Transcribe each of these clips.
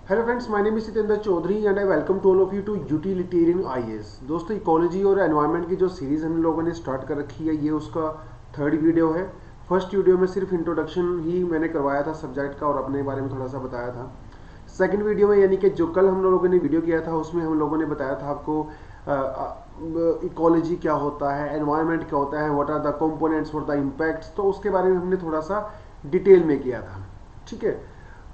Hello friends, my name is Sitendra Chaudhary and I welcome to all of you to Utilitarian IAS. दोस्तों, ecology और environment की जो series हम लोगों ने स्टार्ट कर रखी है, ये उसका थर्ड वीडियो है। फर्स्ट वीडियो में सिर्फ इंट्रोडक्शन ही मैंने करवाया था सब्जेक्ट का और अपने बारे में थोड़ा सा बताया था। सेकंड वीडियो में यानी कि जो कल हम लोगों ने वीडियो किया था, उसमें हम लोगों ने बताया था आपको इकोलॉजी क्या होता है, एनवायरनमेंट क्या होता है, what are the components, what the impacts. तो उसके बारे में हमने थोड़ा सा डिटेल में किया था। ठीक है,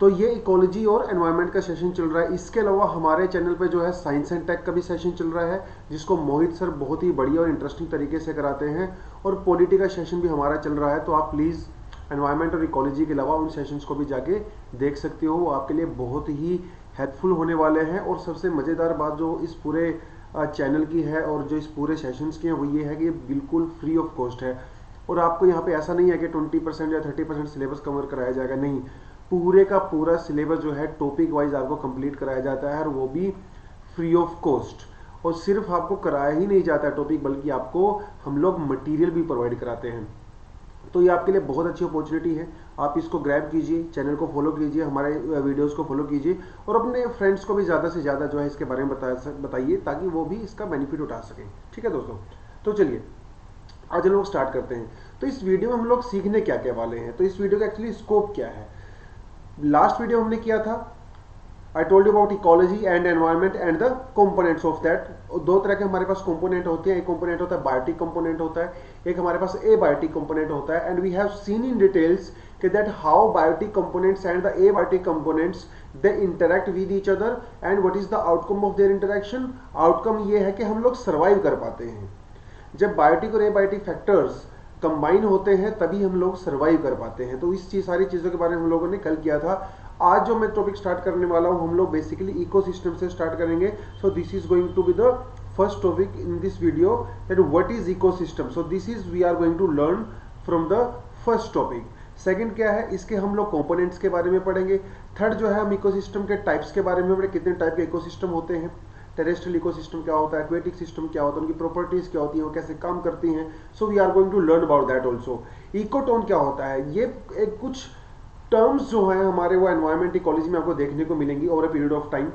तो ये इकोलॉजी और एनवायरनमेंट का सेशन चल रहा है। इसके अलावा हमारे चैनल पे जो है साइंस एंड टेक का भी सेशन चल रहा है, जिसको मोहित सर बहुत ही बढ़िया और इंटरेस्टिंग तरीके से कराते हैं। और पॉलिटी का सेशन भी हमारा चल रहा है, तो आप प्लीज़ एनवायरनमेंट और इकोलॉजी के अलावा उन सेशंस को भी जाके देख सकते हो। वो आपके लिए बहुत ही हेल्पफुल होने वाले हैं। और सबसे मज़ेदार बात जो इस पूरे चैनल की है और जो इस पूरे सेशंस की है, वो ये है कि ये बिल्कुल फ्री ऑफ कॉस्ट है। और आपको यहाँ पे ऐसा नहीं है कि 20% या 30% सिलेबस कवर कराया जाएगा, नहीं, पूरे का पूरा सिलेबस जो है टॉपिक वाइज आपको कंप्लीट कराया जाता है, और वो भी फ्री ऑफ कॉस्ट। और सिर्फ आपको कराया ही नहीं जाता है टॉपिक, बल्कि आपको हम लोग मटेरियल भी प्रोवाइड कराते हैं। तो ये आपके लिए बहुत अच्छी अपॉर्चुनिटी है। आप इसको ग्रैब कीजिए, चैनल को फॉलो कीजिए, हमारे वीडियोस को फॉलो कीजिए और अपने फ्रेंड्स को भी ज़्यादा से ज़्यादा जो है इसके बारे में बताइए, ताकि वो भी इसका बेनिफिट उठा सकें। ठीक है दोस्तों, तो चलिए आज हम लोग स्टार्ट करते हैं। तो इस वीडियो में हम लोग सीखने क्या क्या वाले हैं, तो इस वीडियो का एक्चुअली स्कोप क्या है। लास्ट वीडियो हमने किया था, I told you about ecology and environment and the components of that. दो तरह के हमारे पास कंपोनेंट होते हैं, एक कंपोनेंट होता है बायोटिक कंपोनेंट होता है, एक हमारे पास एबायोटिक कंपोनेंट होता है। And we have seen in details कि that how biotic components and the abiotic components they interact with each other and what is the outcome of their interaction. Outcome ये है कि हम लोग सर्वाइव कर पाते हैं। जब बायोटिक और एबायोटिक फैक्टर्स कंबाइन होते हैं तभी हम लोग सर्वाइव कर पाते हैं। तो इस सारी चीज़ों के बारे में हम लोगों ने कल किया था। आज जो मैं टॉपिक स्टार्ट करने वाला हूं, हम लोग बेसिकली इकोसिस्टम से स्टार्ट करेंगे। So this is going to be the first topic in this video, that what is ecosystem. So this is we are going to learn from the first topic. Second क्या है, इसके हम लोग components के बारे में पढ़ेंगे। थर्ड जो है, हम इकोसिस्टम के टाइप्स के बारे में पढ़ेंगे, कितने टाइप के इकोसिस्टम होते हैं, टेरेस्ट्रियल इकोसिस्टम क्या होता है, एक्वेटिक सिस्टम क्या होता है, उनकी प्रॉपर्टीज क्या होती हैं, वो कैसे काम करती हैं। So we are going to learn about that also. Ecotone क्या होता है, ये एक कुछ टर्म्स जो हैं हमारे, वो एनवायरमेंट इकोलॉजी में आपको देखने को मिलेंगी over a period of time.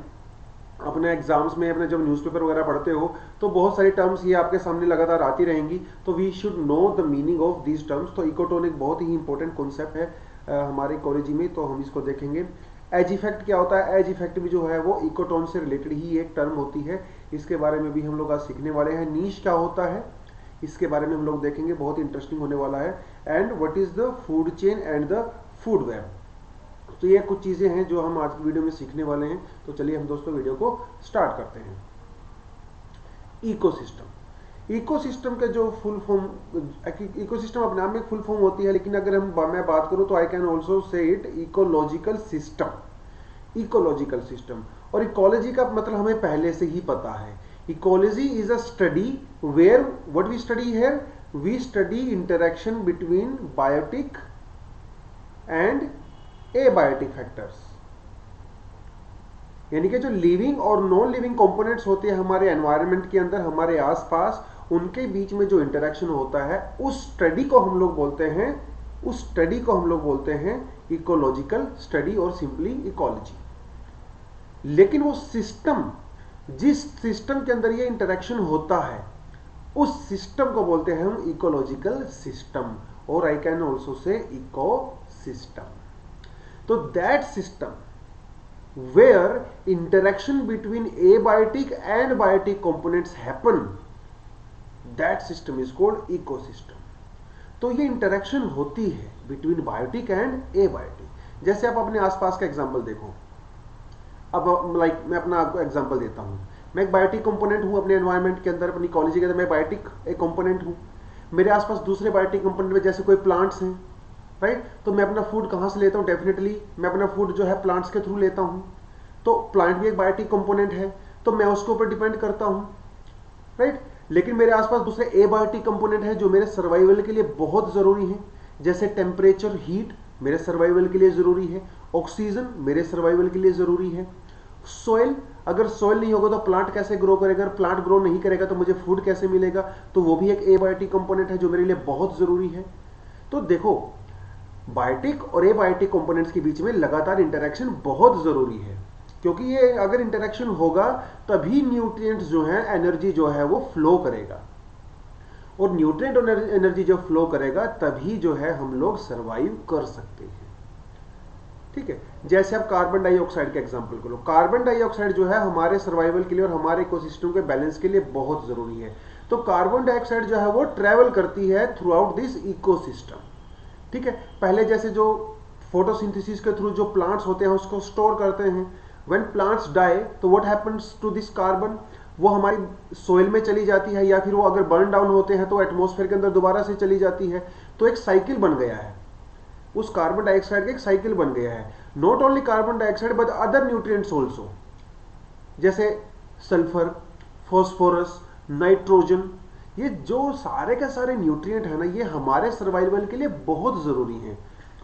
अपने एग्जाम्स में, अपने जब न्यूज़पेपर वगैरह पढ़ते हो, तो बहुत सारी टर्म्स ये आपके सामने लगातार आती रहेंगी। तो we should know the meaning of these terms. तो इकोटोन एक बहुत ही इंपॉर्टेंट कॉन्सेप्ट है हमारे इकोलॉजी में, तो हम इसको देखेंगे। एज इफेक्ट क्या होता है, एज इफेक्ट भी जो है वो इकोटोन से रिलेटेड ही एक टर्म होती है, इसके बारे में भी हम लोग आज सीखने वाले हैं। नीश क्या होता है, इसके बारे में हम लोग देखेंगे, बहुत इंटरेस्टिंग होने वाला है। And what is the food chain and the food web. तो ये कुछ चीजें हैं जो हम आज की वीडियो में सीखने वाले हैं। तो चलिए हम दोस्तों वीडियो को स्टार्ट करते हैं। इकोसिस्टम, इकोसिस्टम का जो फुल फॉर्म, इकोसिस्टम अपने आप में फुल फॉर्म होती है, लेकिन अगर मैं बात करूं तो I can also say it ecological system. Ecological system और इकोलॉजी का मतलब हमें पहले से ही पता है। Ecology is a study where what we study here, we study interaction between biotic and abiotic factors. यानी कि जो लिविंग और नॉन लिविंग कंपोनेंट्स होते हैं हमारे एनवायरनमेंट के अंदर, हमारे आसपास, उनके बीच में जो इंटरेक्शन होता है, उस स्टडी को हम लोग बोलते हैं इकोलॉजिकल स्टडी और सिंपली इकोलॉजी। लेकिन वो सिस्टम, जिस सिस्टम के अंदर ये इंटरेक्शन होता है, उस सिस्टम को बोलते हैं हम इकोलॉजिकल सिस्टम, और I can also say ecosystem. तो that system where interaction between abiotic and biotic components happen, that system is called ecosystem. तो ये इंटरेक्शन होती है बिटवीन बायोटिक एंड एबायोटिक। जैसे आप अपने आसपास का एग्जांपल देखो, अब मैं अपना आपको एग्जांपल देता हूँ। मैं एक बायोटिक कंपोनेंट हूँ अपने एनवायरनमेंट के अंदर, अपनी इकोलॉजी के अंदर मैं बायोटिक एक कंपोनेंट हूँ। मेरे आसपास दूसरे बायोटिक कंपोनेंट में जैसे कोई प्लांट्स हैं, राइट। तो मैं अपना फूड कहाँ से लेता हूँ, डेफिनेटली मैं अपना फूड जो है प्लांट्स के थ्रू लेता हूँ। तो प्लांट भी एक बायोटिक कंपोनेंट है, तो मैं उसके ऊपर डिपेंड करता हूँ, राइट। लेकिन मेरे आसपास दूसरे एबायोटिक कंपोनेंट है जो मेरे सर्वाइवल के लिए बहुत जरूरी है। जैसे टेम्परेचर, हीट मेरे सर्वाइवल के लिए जरूरी है, ऑक्सीजन मेरे सर्वाइवल के लिए जरूरी है, सॉइल, अगर सॉइल नहीं होगा तो प्लांट कैसे ग्रो करेगा, अगर प्लांट ग्रो नहीं करेगा तो मुझे फूड कैसे मिलेगा, तो वो भी एक एबायोटिक कंपोनेंट है जो मेरे लिए बहुत जरूरी है। तो देखो, बायोटिक और एबायोटिक कंपोनेंट्स के बीच में लगातार इंटरेक्शन बहुत जरूरी है। क्योंकि ये अगर इंटरेक्शन होगा तभी न्यूट्रिएंट्स जो है, एनर्जी जो है वो फ्लो करेगा, और न्यूट्रिएंट और एनर्जी जब फ्लो करेगा तभी जो है हम लोग सरवाइव कर सकते हैं। ठीक है, जैसे आप कार्बन डाइऑक्साइड का एग्जांपल करो, कार्बन डाइऑक्साइड जो है हमारे सर्वाइवल के लिए और हमारे इकोसिस्टम के बैलेंस के लिए बहुत जरूरी है। तो कार्बन डाइऑक्साइड जो है वो ट्रेवल करती है थ्रू आउट दिस इकोसिस्टम। ठीक है, पहले जैसे जो फोटोसिंथेसिस के थ्रू जो प्लांट्स होते हैं उसको स्टोर करते हैं, व्हेन प्लांट्स डाई तो what happens to this carbon, वो हमारी सोइल में चली जाती है, या फिर वो अगर बर्न डाउन होते हैं तो एटमॉस्फेयर के अंदर दोबारा से चली जाती है। तो एक साइकिल बन गया है, उस कार्बन डाइऑक्साइड का एक साइकिल बन गया है। Not only carbon dioxide but other nutrients also, जैसे सल्फर, फॉस्फोरस, नाइट्रोजन, ये जो सारे के सारे न्यूट्रिएंट है ना, ये हमारे सर्वाइवल के लिए बहुत जरूरी हैं।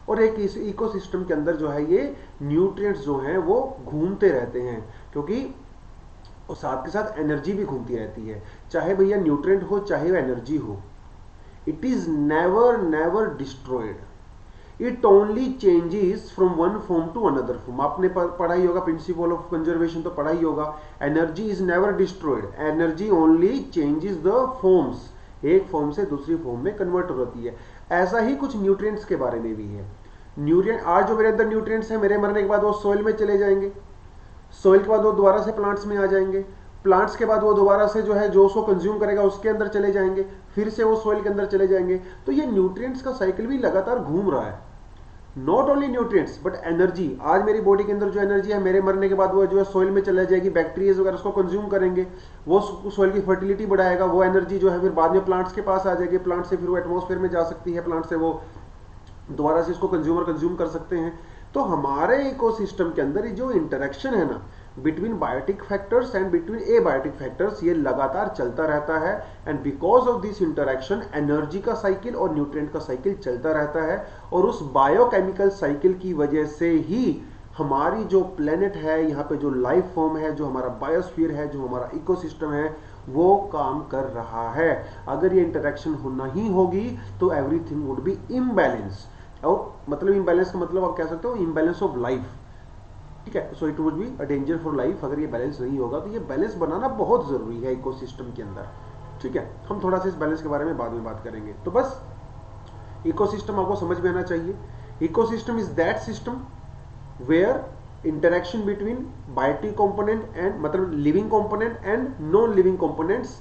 और एक इस इकोसिस्टम के अंदर जो है ये न्यूट्रिएंट्स जो हैं वो घूमते रहते हैं, क्योंकि और साथ के साथ एनर्जी भी घूमती रहती है, चाहे भैया न्यूट्रिएंट हो चाहे एनर्जी हो, it is never never destroyed, it only changes from one form to another form. आपने पढ़ा ही होगा प्रिंसिपल ऑफ कंजर्वेशन, तो पढ़ा ही होगा, energy is never destroyed, energy only changes the forms, एक फॉर्म से दूसरी फॉर्म में कन्वर्ट होती है। ऐसा ही कुछ न्यूट्रिएंट्स के बारे में भी है। न्यूट्रिएंट आज जो मेरे अंदर न्यूट्रिएंट्स हैं, मेरे मरने के बाद वो सोइल में चले जाएंगे, सोइल के बाद वो दोबारा से प्लांट्स में आ जाएंगे, प्लांट्स के बाद वो दोबारा से जो है जो उसको कंज्यूम करेगा उसके अंदर चले जाएंगे, फिर से वो सोइल के अंदर चले जाएंगे। तो ये न्यूट्रिएंट्स का साइकिल भी लगातार घूम रहा है। Not only nutrients but energy, आज मेरी बॉडी के अंदर जो एनर्जी है मेरे मरने के बाद वो जो है सोइल में चला जाएगी, बैक्टीरिया वगैरह उसको कंज्यूम करेंगे, वो सोइल की फर्टिलिटी बढ़ाएगा, वो एनर्जी जो है फिर बाद में प्लांट्स के पास आ जाएगी, प्लांट से फिर वो एटमॉस्फेयर में जा सकती है, प्लांट से वो दोबारा से इसको कंज्यूम कर सकते हैं। तो हमारे इकोसिस्टम के अंदर जो इंटरेक्शन है ना between biotic factors and between abiotic factors, ये लगातार चलता रहता है। And because of this interaction energy का साइकिल और न्यूट्रिएंट का साइकिल चलता रहता है, और उस बायोकेमिकल साइकिल की वजह से ही हमारी जो प्लेनेट है, यहाँ पे जो लाइफ फॉर्म है, जो हमारा बायोस्फीयर है, जो हमारा इकोसिस्टम है, वो काम कर रहा है। अगर ये इंटरेक्शन होना ही होगी तो एवरीथिंग वुड बी इम्बैलेंस, और मतलब इम्बैलेंस का मतलब आप कह सकते हो इम्बैलेंस ऑफ लाइफ। ठीक है, so it would be a danger for life अगर ये बैलेंस नहीं होगा। तो ये बैलेंस बनाना बहुत जरूरी है इकोसिस्टम के अंदर। ठीक है, हम थोड़ा सा इस बैलेंस के बारे में बाद में बात करेंगे। तो बस इकोसिस्टम आपको समझ में आना चाहिए। Ecosystem is that system where interaction between biotic component and मतलब living component and non living components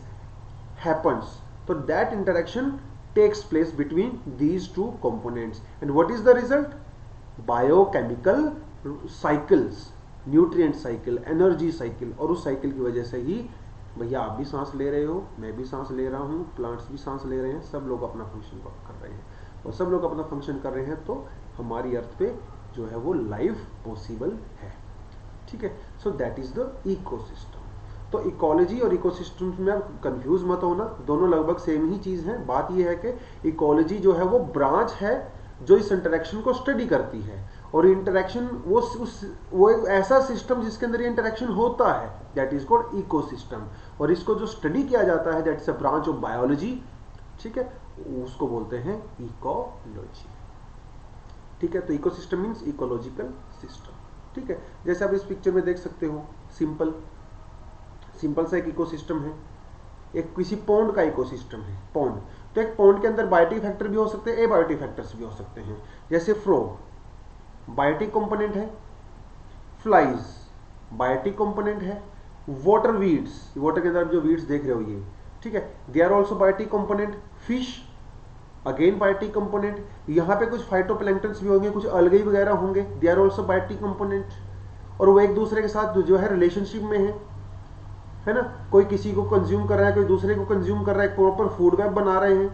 happens. तो that interaction takes place between these two components, and what is the result? Biochemical cycles, nutrient cycle, energy cycle। और उस cycle की वजह से ही भैया आप भी सांस ले रहे हो, मैं भी सांस ले रहा हूँ, प्लांट्स भी सांस ले रहे हैं, सब लोग अपना फंक्शन कर रहे हैं, और सब लोग अपना फंक्शन कर रहे हैं तो हमारी अर्थ पे जो है वो लाइफ पॉसिबल है। ठीक है, so that is the ecosystem. तो इकोलॉजी और इकोसिस्टम में आप कंफ्यूज मत होना, दोनों लगभग सेम ही चीज है। बात यह है कि इकोलॉजी जो है वो ब्रांच है जो इस इंटरेक्शन को स्टडी करती है, और इंटरेक्शन वो एक ऐसा सिस्टम जिसके अंदर ये इंटरेक्शन होता है, दैट इज कॉल्ड इकोसिस्टम। और इसको जो स्टडी किया जाता है that is a branch of biology. ठीक है, उसको बोलते हैं इकोलॉजी। ठीक है, तो इकोसिस्टम मींस इकोलॉजिकल सिस्टम। ठीक है, जैसे आप इस पिक्चर में देख सकते हो, सिंपल सा एक इकोसिस्टम है, एक किसी पॉन्ड का इकोसिस्टम है, पॉन्ड। तो एक पॉन्ड के अंदर बायोटिक फैक्टर भी हो सकते हैं, एबायोटिक फैक्टर्स भी हो सकते हैं। जैसे फ्रॉग बायोटिक कंपोनेंट है, फ्लाइज बायोटिक कंपोनेंट है, वाटर वीड्स, वाटर के अंदर जो वीड्स देख रहे हो ये, ठीक है, they are also biotic component. Fish again biotic component. यहाँ पे कुछ फाइटोप्लैंक्टन्स भी होंगे, कुछ अलगे वगैरह होंगे, they are also biotic component. और वो एक दूसरे के साथ जो है रिलेशनशिप में है ना, कोई किसी को कंज्यूम कर रहा है, कोई दूसरे को कंज्यूम कर रहा है, प्रॉपर फूड वेब बना रहे हैं,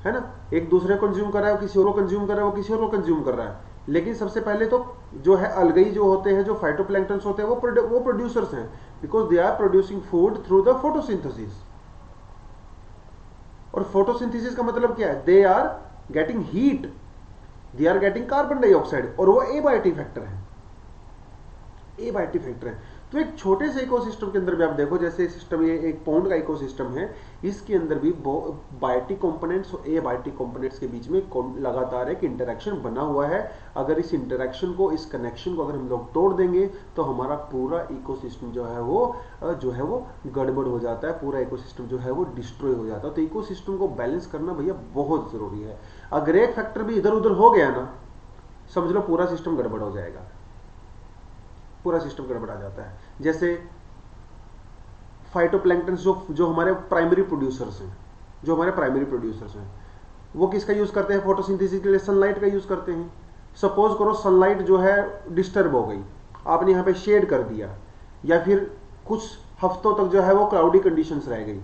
है ना, एक दूसरे को कंज्यूम कर रहा है, किसी और को कंज्यूम कर रहा है, वो किसी और को कंज्यूम कर रहा है। लेकिन सबसे पहले तो जो है अलगई जो होते हैं, जो फाइटोप्लैंक्टन्स होते हैं, वो प्रोड्यूसर्स हैं, because they are producing food through the photosynthesis. और फोटोसिंथेसिस का मतलब क्या है? They are getting heat, they are getting carbon dioxide, और वो एबायोटिक फैक्टर है, एबायोटिक फैक्टर है। तो एक छोटे से इकोसिस्टम के अंदर भी आप देखो, जैसे सिस्टम ये एक पॉन्ड का इकोसिस्टम है, इसके अंदर भी बायोटिक कंपोनेंट्स और एबायोटिक कंपोनेंट्स के बीच में लगातार एक इंटरेक्शन बना हुआ है। अगर इस इंटरेक्शन को, इस कनेक्शन को अगर हम लोग तोड़ देंगे तो हमारा पूरा इकोसिस्टम जो है वो गड़बड़ हो जाता है, पूरा इकोसिस्टम जो है वो डिस्ट्रॉय हो जाता है। तो इकोसिस्टम को बैलेंस करना भैया बहुत जरूरी है। अगर एक फैक्टर भी इधर उधर हो गया ना, समझ लो पूरा सिस्टम गड़बड़ हो जाएगा, पूरा सिस्टम गड़बड़ा जाता है। जैसे फाइटोप्लैंक्टन जो हमारे प्राइमरी प्रोड्यूसर्स हैं, वो किसका यूज करते हैं फोटोसिंथेसिस के लिए? सनलाइट का यूज करते हैं। सपोज करो सनलाइट जो है डिस्टर्ब हो गई, आपने यहां पे शेड कर दिया, या फिर कुछ हफ्तों तक जो है वो क्लाउडी कंडीशंस रह गई,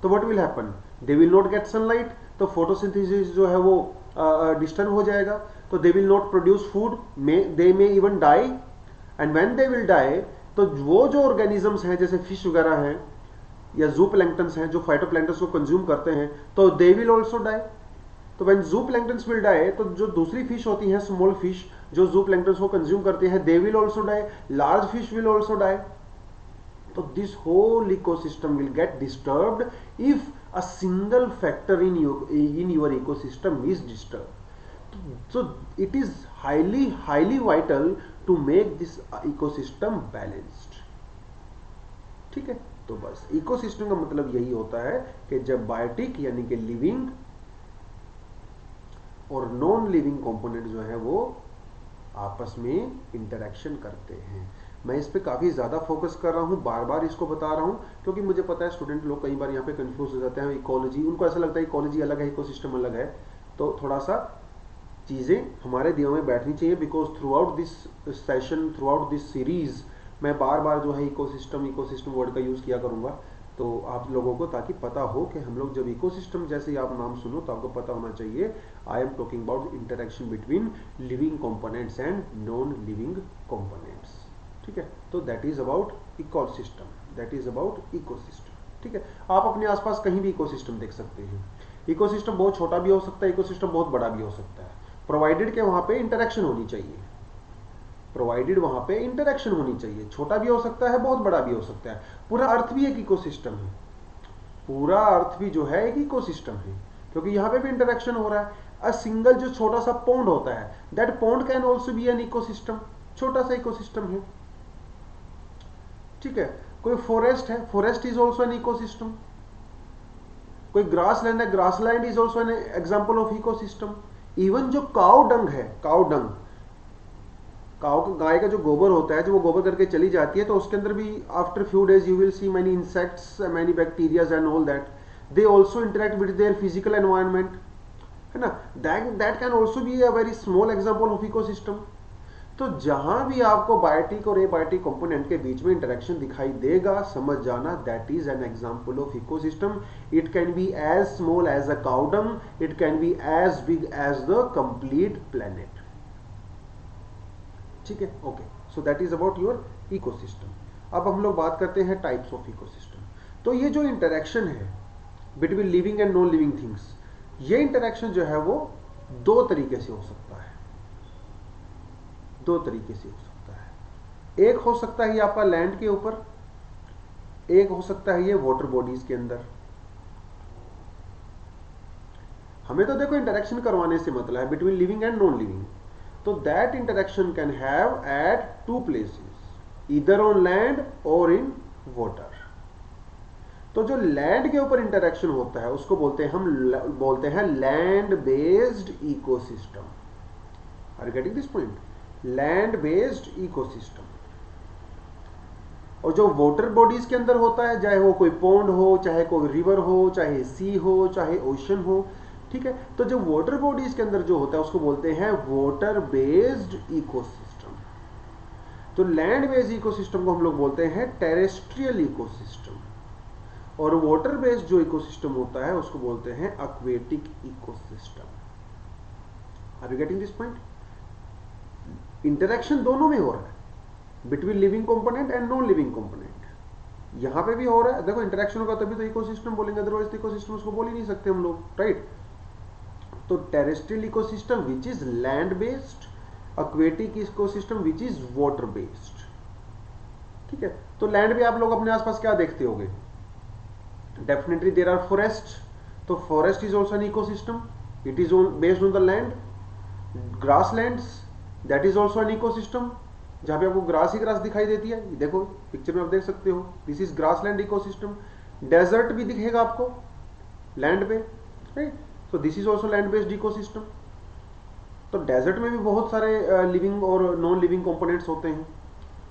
तो what will happen? They will not get sunlight, तो फोटोसिंथेसिस जो है वो डिस्टर्ब हो जाएगा, तो they will not produce food, they may even die, and when they will die, तो वो जो ऑर्गेनिजम्स हैं जैसे फिश वगैरह हैं या जूप्लैंक्टन्स हैं जो फाइटोप्लैंक्टन्स को कंज्यूम करते हैं, तो दे विल ऑल्सो डाई। तो व्हेन जूप्लैंक्टन्स विल डाई, तो जो दूसरी फिश होती हैं, स्मॉल फिश जो जूप्लैंक्टन्स को कंज्यूम करती हैं, they will also die, large fish will also die. तो this whole ecosystem will get disturbed if a single factor in your ecosystem is disturbed. So it is highly vital to make this ecosystem balanced. ठीक है, तो बस ecosystem का मतलब यही होता है कि जब बायोटिक यानी कि लिविंग और नॉन लिविंग कंपोनेंट जो है वो आपस में इंटरेक्शन करते हैं। मैं इस पे काफ़ी ज़्यादा फोकस कर रहा हूँ, बार बार इसको बता रहा हूँ, क्योंकि मुझे पता है स्टूडेंट लोग कई बार यहाँ पे कंफ्यूज हो जाते हैं। इकोलॉजी, उनको ऐसा लगता है इकोलॉजी अलग है, इकोसिस्टम अलग है, तो थोड़ा सा चीज़ें हमारे दिमाग में बैठनी चाहिए। Because through out this session, through out this series मैं बार बार जो है इकोसिस्टम वर्ड का यूज़ किया करूँगा, तो आप लोगों को ताकि पता हो कि हम लोग जब इकोसिस्टम जैसे ही आप नाम सुनो तो आपको पता होना चाहिए आई am talking about interaction between living components and non living components. ठीक है, तो that is about ecosystem, that is about ecosystem. ठीक है, आप अपने आसपास कहीं भी इकोसिस्टम देख सकते हैं। इकोसिस्टम बहुत छोटा भी हो सकता है, इकोसिस्टम बहुत बड़ा भी हो सकता है, प्रोवाइडेड के वहां पे इंटरेक्शन होनी चाहिए, प्रोवाइडेड वहां पे इंटरेक्शन होनी चाहिए। छोटा भी हो सकता है, बहुत बड़ा भी हो सकता है। पूरा अर्थ भी एक इकोसिस्टम है, पूरा अर्थ भी जो है एक इकोसिस्टम है, क्योंकि यहां पे भी इंटरेक्शन हो रहा है। अ सिंगल जो छोटा सा पॉन्ड होता है, that pond can also be an ecosystem, छोटा सा इकोसिस्टम है। ठीक है, कोई फॉरेस्ट है, forest is also an ecosystem. कोई ग्रासलैंड है, grassland is also an example of ecosystem. Even जो काउ डंग है, काउ डंग, गाय का जो गोबर होता है, जो वो गोबर करके चली जाती है, तो उसके अंदर भी after few days you will see many insects, many bacterias and all that, they also interact with their physical environment, है ना। That can also be a very small example of ecosystem. तो जहां भी आपको बायोटिक और abiotic component के बीच में इंटरेक्शन दिखाई देगा, समझ जाना that is an example of ecosystem. It can be as small as a cow dung, it can be as big as the complete planet. ठीक है, okay, so that is about your ecosystem. अब हम लोग बात करते हैं types of ecosystem. तो ये जो इंटरेक्शन है between living and non living things, ये इंटरेक्शन जो है वो दो तरीके से हो सकता है, दो तरीके से हो सकता है। एक हो सकता है ये आपका लैंड के ऊपर, एक हो सकता है ये वाटर बॉडीज के अंदर। हमें तो देखो इंटरेक्शन करवाने से मतलब है between living and non living, तो that interaction can have at two places, either on land और इन वाटर। तो जो लैंड के ऊपर इंटरेक्शन होता है उसको बोलते हैं land based ecosystem. Are you getting this point? Land based ecosystem. और जो वाटर बॉडीज के अंदर होता है, चाहे वो कोई पॉन्ड हो, चाहे कोई रिवर हो, चाहे सी हो, चाहे ओशन हो, ठीक है, तो जो वाटर बॉडीज के अंदर जो होता है उसको बोलते हैं वाटर बेस्ड इकोसिस्टम। तो लैंड बेस्ड इकोसिस्टम को हम लोग बोलते हैं टेरेस्ट्रियल इकोसिस्टम, और वाटर बेस्ड जो इकोसिस्टम होता है उसको बोलते हैं aquatic ecosystem. Are you getting this point? Interaction दोनों में हो रहा है between living component and non living component. यहां पे भी हो रहा है, देखो इंटरेक्शन होगा तभी तो इकोसिस्टम बोलेंगे, अदरवाइज तो इकोसिस्टम उसको बोल ही नहीं सकते हम लोग, राइट। तो terrestrial ecosystem which is land based, aquatic ecosystem which is water based. ठीक ठीक है, तो लैंड पे आप लोग अपने आसपास क्या देखते होगे? डेफिनेटली देयर आर फॉरेस्ट, तो forest is also an ecosystem, it is based on the land. Grasslands, that is also an ecosystem, जहां पे आपको ग्रास ही ग्रास दिखाई देती है, ये देखो पिक्चर में आप देख सकते हो, this is grassland ecosystem. Desert भी दिखेगा आपको लैंड पे, right, so this is also land based ecosystem. तो डेजर्ट में भी बहुत सारे लिविंग और नॉन लिविंग कंपोनेंट्स होते हैं।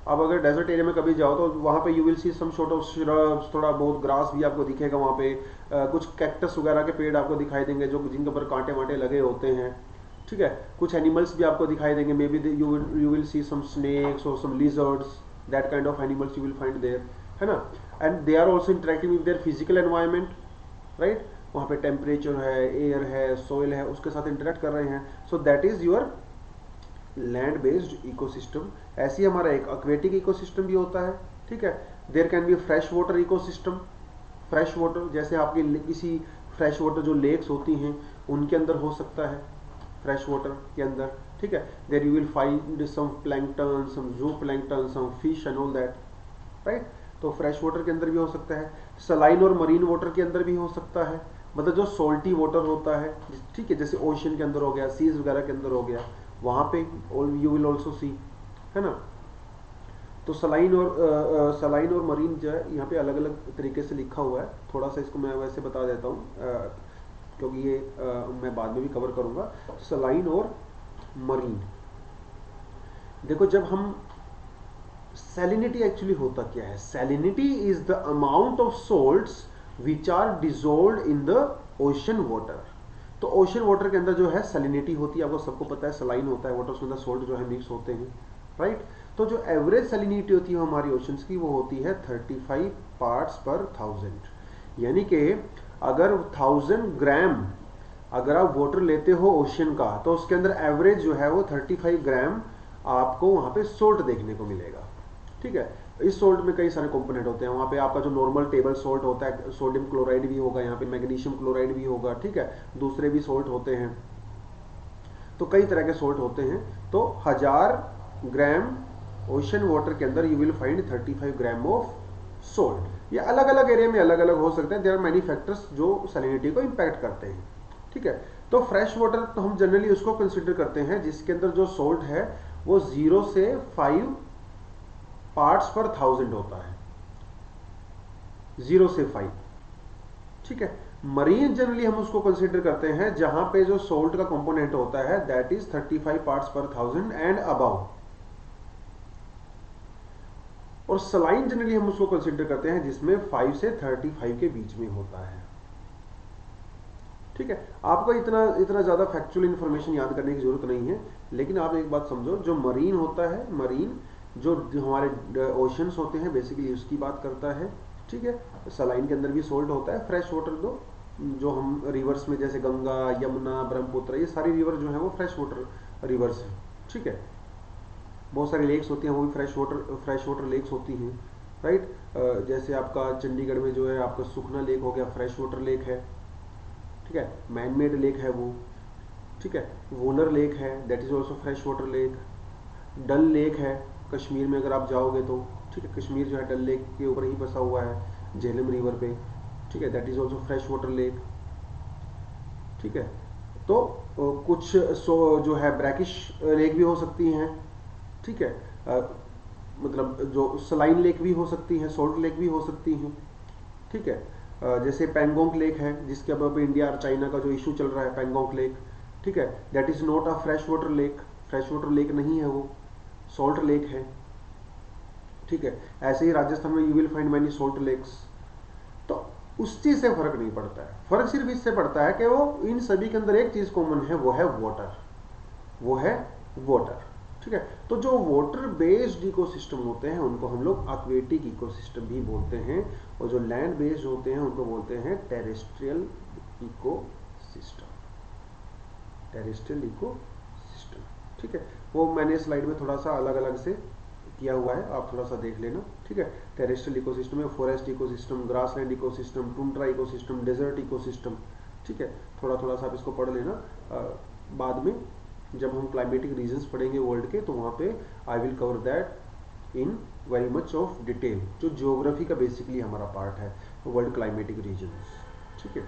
अब अगर डेजर्ट एरिया में कभी जाओ तो वहाँ पे you will see some sort of shrubs, थोड़ा बहुत ग्रास भी आपको दिखेगा वहाँ पे, कुछ कैक्टस वगैरह के पेड़ आपको दिखाई देंगे जो जिनके ऊपर कांटे वांटे लगे होते हैं, ठीक है, कुछ एनिमल्स भी आपको दिखाई देंगे, maybe you will see some snakes और some lizards, that kind of animals you will find there, है ना, and they are also interacting with their physical environment, right, वहाँ पे टेम्परेचर है, एयर है, सोइल है, उसके साथ इंटरेक्ट कर रहे हैं, सो that is your land based ecosystem. ऐसे ही हमारा एक एक्वेटिक इकोसिस्टम भी होता है, ठीक है, there can be fresh water ecosystem, fresh water जैसे आपके किसी फ्रेश वाटर जो लेक्स होती हैं उनके अंदर हो सकता है, फ्रेश वाटर के अंदर, ठीक है, there you will find some plankton, some zoo plankton, some fish and all that, right, तो फ्रेश वाटर के अंदर भी हो सकता है, सलाइन और मरीन वाटर के अंदर भी हो सकता है, मतलब जो सोल्टी वाटर होता है, ठीक है, जैसे ओशन के अंदर हो गया, सीज वगैरह के अंदर हो गया, वहां पे यू विल ऑल्सो सी, है ना। तो सलाइन और मरीन जो है यहाँ पे अलग अलग तरीके से लिखा हुआ है, थोड़ा सा इसको मैं वैसे बता देता हूँ क्योंकि ये मैं बाद में भी कवर करूंगा। सलाइन और मरीन, देखो जब हम सैलिनिटी एक्चुअली होता क्या है, salinity is the amount of salts which are dissolve in the ocean water. तो ओशन वाटर के अंदर जो है सैलिनिटी होती है, आपको सबको पता है, सलाइन होता है वाटर, उसके अंदर सोल्ट जो है मिक्स होते हैं, राइट, तो जो एवरेज सैलिनिटी होती है हमारी ओशंस की वो होती है 35 पार्ट्स पर 1000, यानी कि अगर 1000 ग्राम अगर आप वाटर लेते हो ओशन का तो उसके अंदर एवरेज जो है वो 35 ग्राम आपको वहां पे सोल्ट देखने को मिलेगा, ठीक है। इस सोल्ट में कई सारे कंपोनेंट होते हैं, वहाँ पे आपका जो नॉर्मल टेबल सोल्ट होता है, सोडियम क्लोराइड भी होगा, यहाँ पे मैग्नीशियम क्लोराइड भी होगा, ठीक है, दूसरे भी सोल्ट होते हैं, तो कई तरह के सोल्ट होते हैं। तो 1000 ग्राम ओशन वाटर के अंदर you will find 35 gram of salt. ये अलग अलग एरिया में अलग अलग हो सकते हैं, देयर आर मैनी फैक्टर्स जो सैलिनिटी को इम्पैक्ट करते हैं, ठीक है। तो फ्रेश वाटर तो हम जनरली उसको कंसिडर करते हैं जिसके अंदर जो सोल्ट है वो 0 से 5 पार्ट्स पर 1000 होता है, 0 से 5, ठीक है। मरीन जनरली हम उसको कंसीडर करते हैं जहां पे जो सोल्ट का कंपोनेंट होता है दैट इज 35 पार्ट्स पर 1000 एंड अबव, और सलाइन जनरली हम उसको कंसीडर करते हैं जिसमें 5 से 35 के बीच में होता है, ठीक है। आपको इतना ज्यादा फैक्चुअल इंफॉर्मेशन याद करने की जरूरत नहीं है, लेकिन आप एक बात समझो, जो मरीन होता है, मरीन जो हमारे ओशंस होते हैं बेसिकली उसकी बात करता है, ठीक है। सलाइन के अंदर भी सोल्ट होता है, फ्रेश वाटर दो जो हम रिवर्स में जैसे गंगा, यमुना, ब्रह्मपुत्र, ये सारी रिवर जो है वो फ्रेश वाटर रिवर्स है, ठीक है। बहुत सारी लेक्स होती हैं वो भी फ्रेश वाटर लेक्स होती हैं, राइट, जैसे आपका चंडीगढ़ में जो है आपका सुखना लेक हो गया, फ्रेश वाटर लेक है, ठीक है, मैन मेड लेक है वो, ठीक है, वोलर लेक है, that is also fresh water lake, Dal lake है कश्मीर में अगर आप जाओगे तो, ठीक है, कश्मीर जो है डल लेक के ऊपर ही बसा हुआ है, झेलम रिवर पे, ठीक है, that is also fresh water lake, ठीक है। तो कुछ जो है ब्रैकिश लेक भी हो सकती हैं, ठीक है, मतलब जो सलाइन लेक भी हो सकती हैं, सोल्ट लेक भी हो सकती हैं, ठीक है, जैसे पैंगोंग लेक है जिसके अब इंडिया और चाइना का जो इशू चल रहा है, पैंगोंग लेक, ठीक है, that is not a fresh water lake, fresh water lake नहीं है वो, सॉल्ट लेक है, ठीक है। ऐसे ही राजस्थान में you will find many salt lakes. तो उस चीज से फर्क नहीं पड़ता है, फर्क सिर्फ इससे पड़ता है कि वो इन सभी के अंदर एक चीज कॉमन है, वो है वाटर, वो है वाटर, ठीक है। तो जो वाटर बेस्ड इकोसिस्टम होते हैं उनको हम लोग एक्वेटिक इकोसिस्टम भी बोलते हैं, और जो लैंड बेस्ड होते हैं उनको बोलते हैं टेरेस्ट्रियल इकोसिस्टम, टेरेस्ट्रियल इकोसिस्टम, ठीक है। वो मैंने स्लाइड में थोड़ा सा अलग अलग से किया हुआ है, आप थोड़ा सा देख लेना, ठीक है। टेरेस्ट्रियल इकोसिस्टम में forest ecosystem, grassland ecosystem, tundra ecosystem, desert ecosystem, ठीक है, थोड़ा थोड़ा सा आप इसको पढ़ लेना। बाद में जब हम क्लाइमेटिक रीजन्स पढ़ेंगे वर्ल्ड के तो वहाँ पे आई will cover that in very much of detail, जो ज्योग्राफी का बेसिकली हमारा पार्ट है, वर्ल्ड क्लाइमेटिक रीजन्स, ठीक है।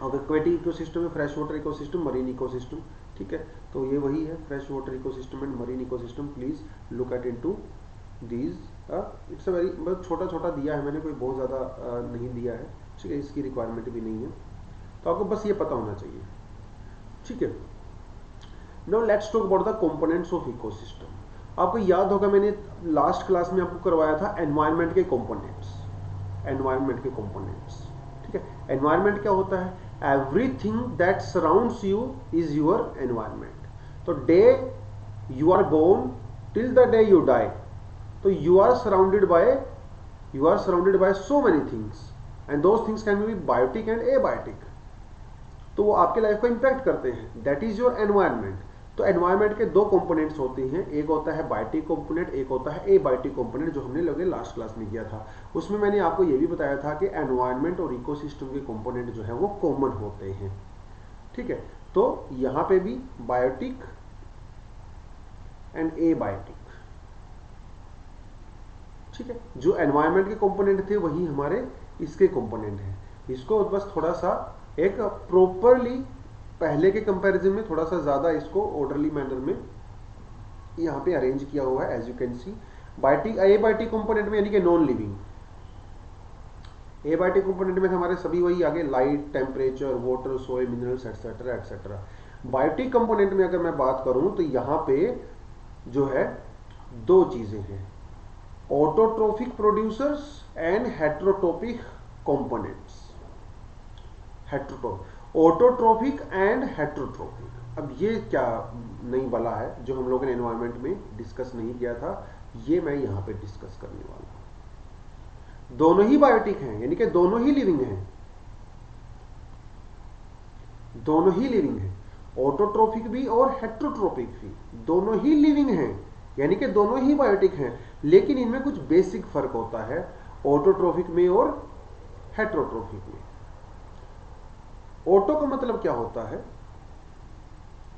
अब एक्वेटिक इकोसिस्टम है, fresh water ecosystem, marine ecosystem, ठीक है। तो ये वही है, fresh water ecosystem and marine ecosystem. Please look at into these. It's a very, बहुत छोटा छोटा दिया है मैंने, कोई बहुत ज़्यादा नहीं दिया है, ठीक है, इसकी रिक्वायरमेंट भी नहीं है, तो आपको बस ये पता होना चाहिए, ठीक है। Now let's talk about the components of ecosystem. आपको याद होगा मैंने लास्ट क्लास में आपको करवाया था एनवायरनमेंट के कंपोनेंट्स, एनवायरनमेंट के कंपोनेंट्स, ठीक है। एनवायरनमेंट क्या होता है? Everything that surrounds you is your environment. तो day you are born till the day you die, तो you are surrounded by so many things, and those things can be biotic and abiotic, तो वो आपके life को impact करते हैं, that is your environment. तो environment के दो कंपोनेंट्स होते हैं, एक होता है बायोटिक कंपोनेंट, एक होता है एबायोटिक कंपोनेंट, जो हमने लगे लास्ट क्लास में किया था। उसमें मैंने आपको ये भी बताया था कि एनवायरनमेंट और इकोसिस्टम के कंपोनेंट जो है वो कॉमन होते हैं, ठीक है। तो यहां पे भी बायोटिक एंड एबायोटिक, ठीक है। जो एनवायरनमेंट के कंपोनेंट थे वही हमारे इसके कंपोनेंट हैं। इसको बस थोड़ा सा एक प्रॉपरली पहले के कंपैरिजन में थोड़ा सा ज्यादा इसको ऑर्डरली मैनर में यहां पे अरेंज किया हुआ है, as you can see. Biotic, abiotic component में यानी कि नॉन लिविंग, एबायोटिक कंपोनेंट में हमारे सभी वही आगे light, temperature, water, soil, minerals etcetera etcetera. Biotic component में अगर मैं बात करूं तो यहां पे जो है दो चीजें हैं, autotrophic producers and heterotrophic components. Autotrophic and heterotrophic, अब ये क्या नई वाला है जो हम लोगों ने एनवायरनमेंट में डिस्कस नहीं किया था, ये मैं यहां पे डिस्कस करने वाला हूं। दोनों ही बायोटिक हैं, यानी कि दोनों ही लिविंग हैं, दोनों ही लिविंग हैं, ऑटोट्रोफिक भी और हेट्रोट्रोपिक भी दोनों ही लिविंग हैं, यानी कि दोनों ही बायोटिक हैं, लेकिन इनमें कुछ बेसिक फर्क होता है ऑटोट्रोफिक में और हेट्रोट्रोफिक में। ऑटो का मतलब क्या होता है?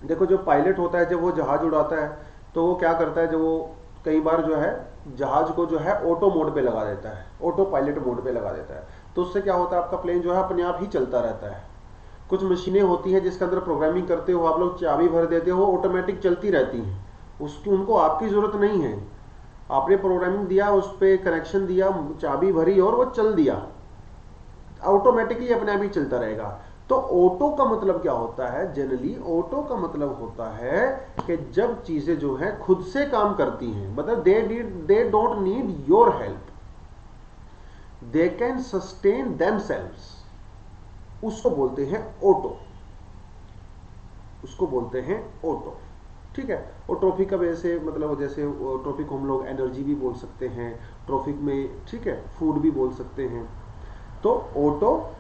देखो, जो पायलट होता है जब वो जहाज उड़ाता है तो वो क्या करता है, जब वो कई बार जो है जहाज को जो है ऑटो मोड पे लगा देता है, ऑटो पायलट मोड पे लगा देता है, तो उससे क्या होता है, आपका प्लेन जो है अपने आप ही चलता रहता है। कुछ मशीनें होती हैं जिसके अंदर प्रोग्रामिंग करते हो आप लोग, चाबी भर देते हो, ऑटोमेटिक चलती रहती हैं, उसकी उनको आपकी जरूरत नहीं है, आपने प्रोग्रामिंग दिया, उस पर कनेक्शन दिया, चाबी भरी और वो चल दिया, ऑटोमेटिकली अपने आप ही चलता रहेगा। तो ऑटो का मतलब क्या होता है? जनरली ऑटो का मतलब होता है कि जब चीजें जो हैं खुद से काम करती हैं, मतलब they don't need your help, they can sustain themselves, उसको बोलते हैं ऑटो, उसको बोलते हैं ऑटो, ठीक है। और ट्रॉफिक का वैसे मतलब जैसे ट्रॉफिक को हम लोग एनर्जी भी बोल सकते हैं, ट्रॉफिक में, ठीक है, फूड भी बोल सकते हैं। तो ऑटो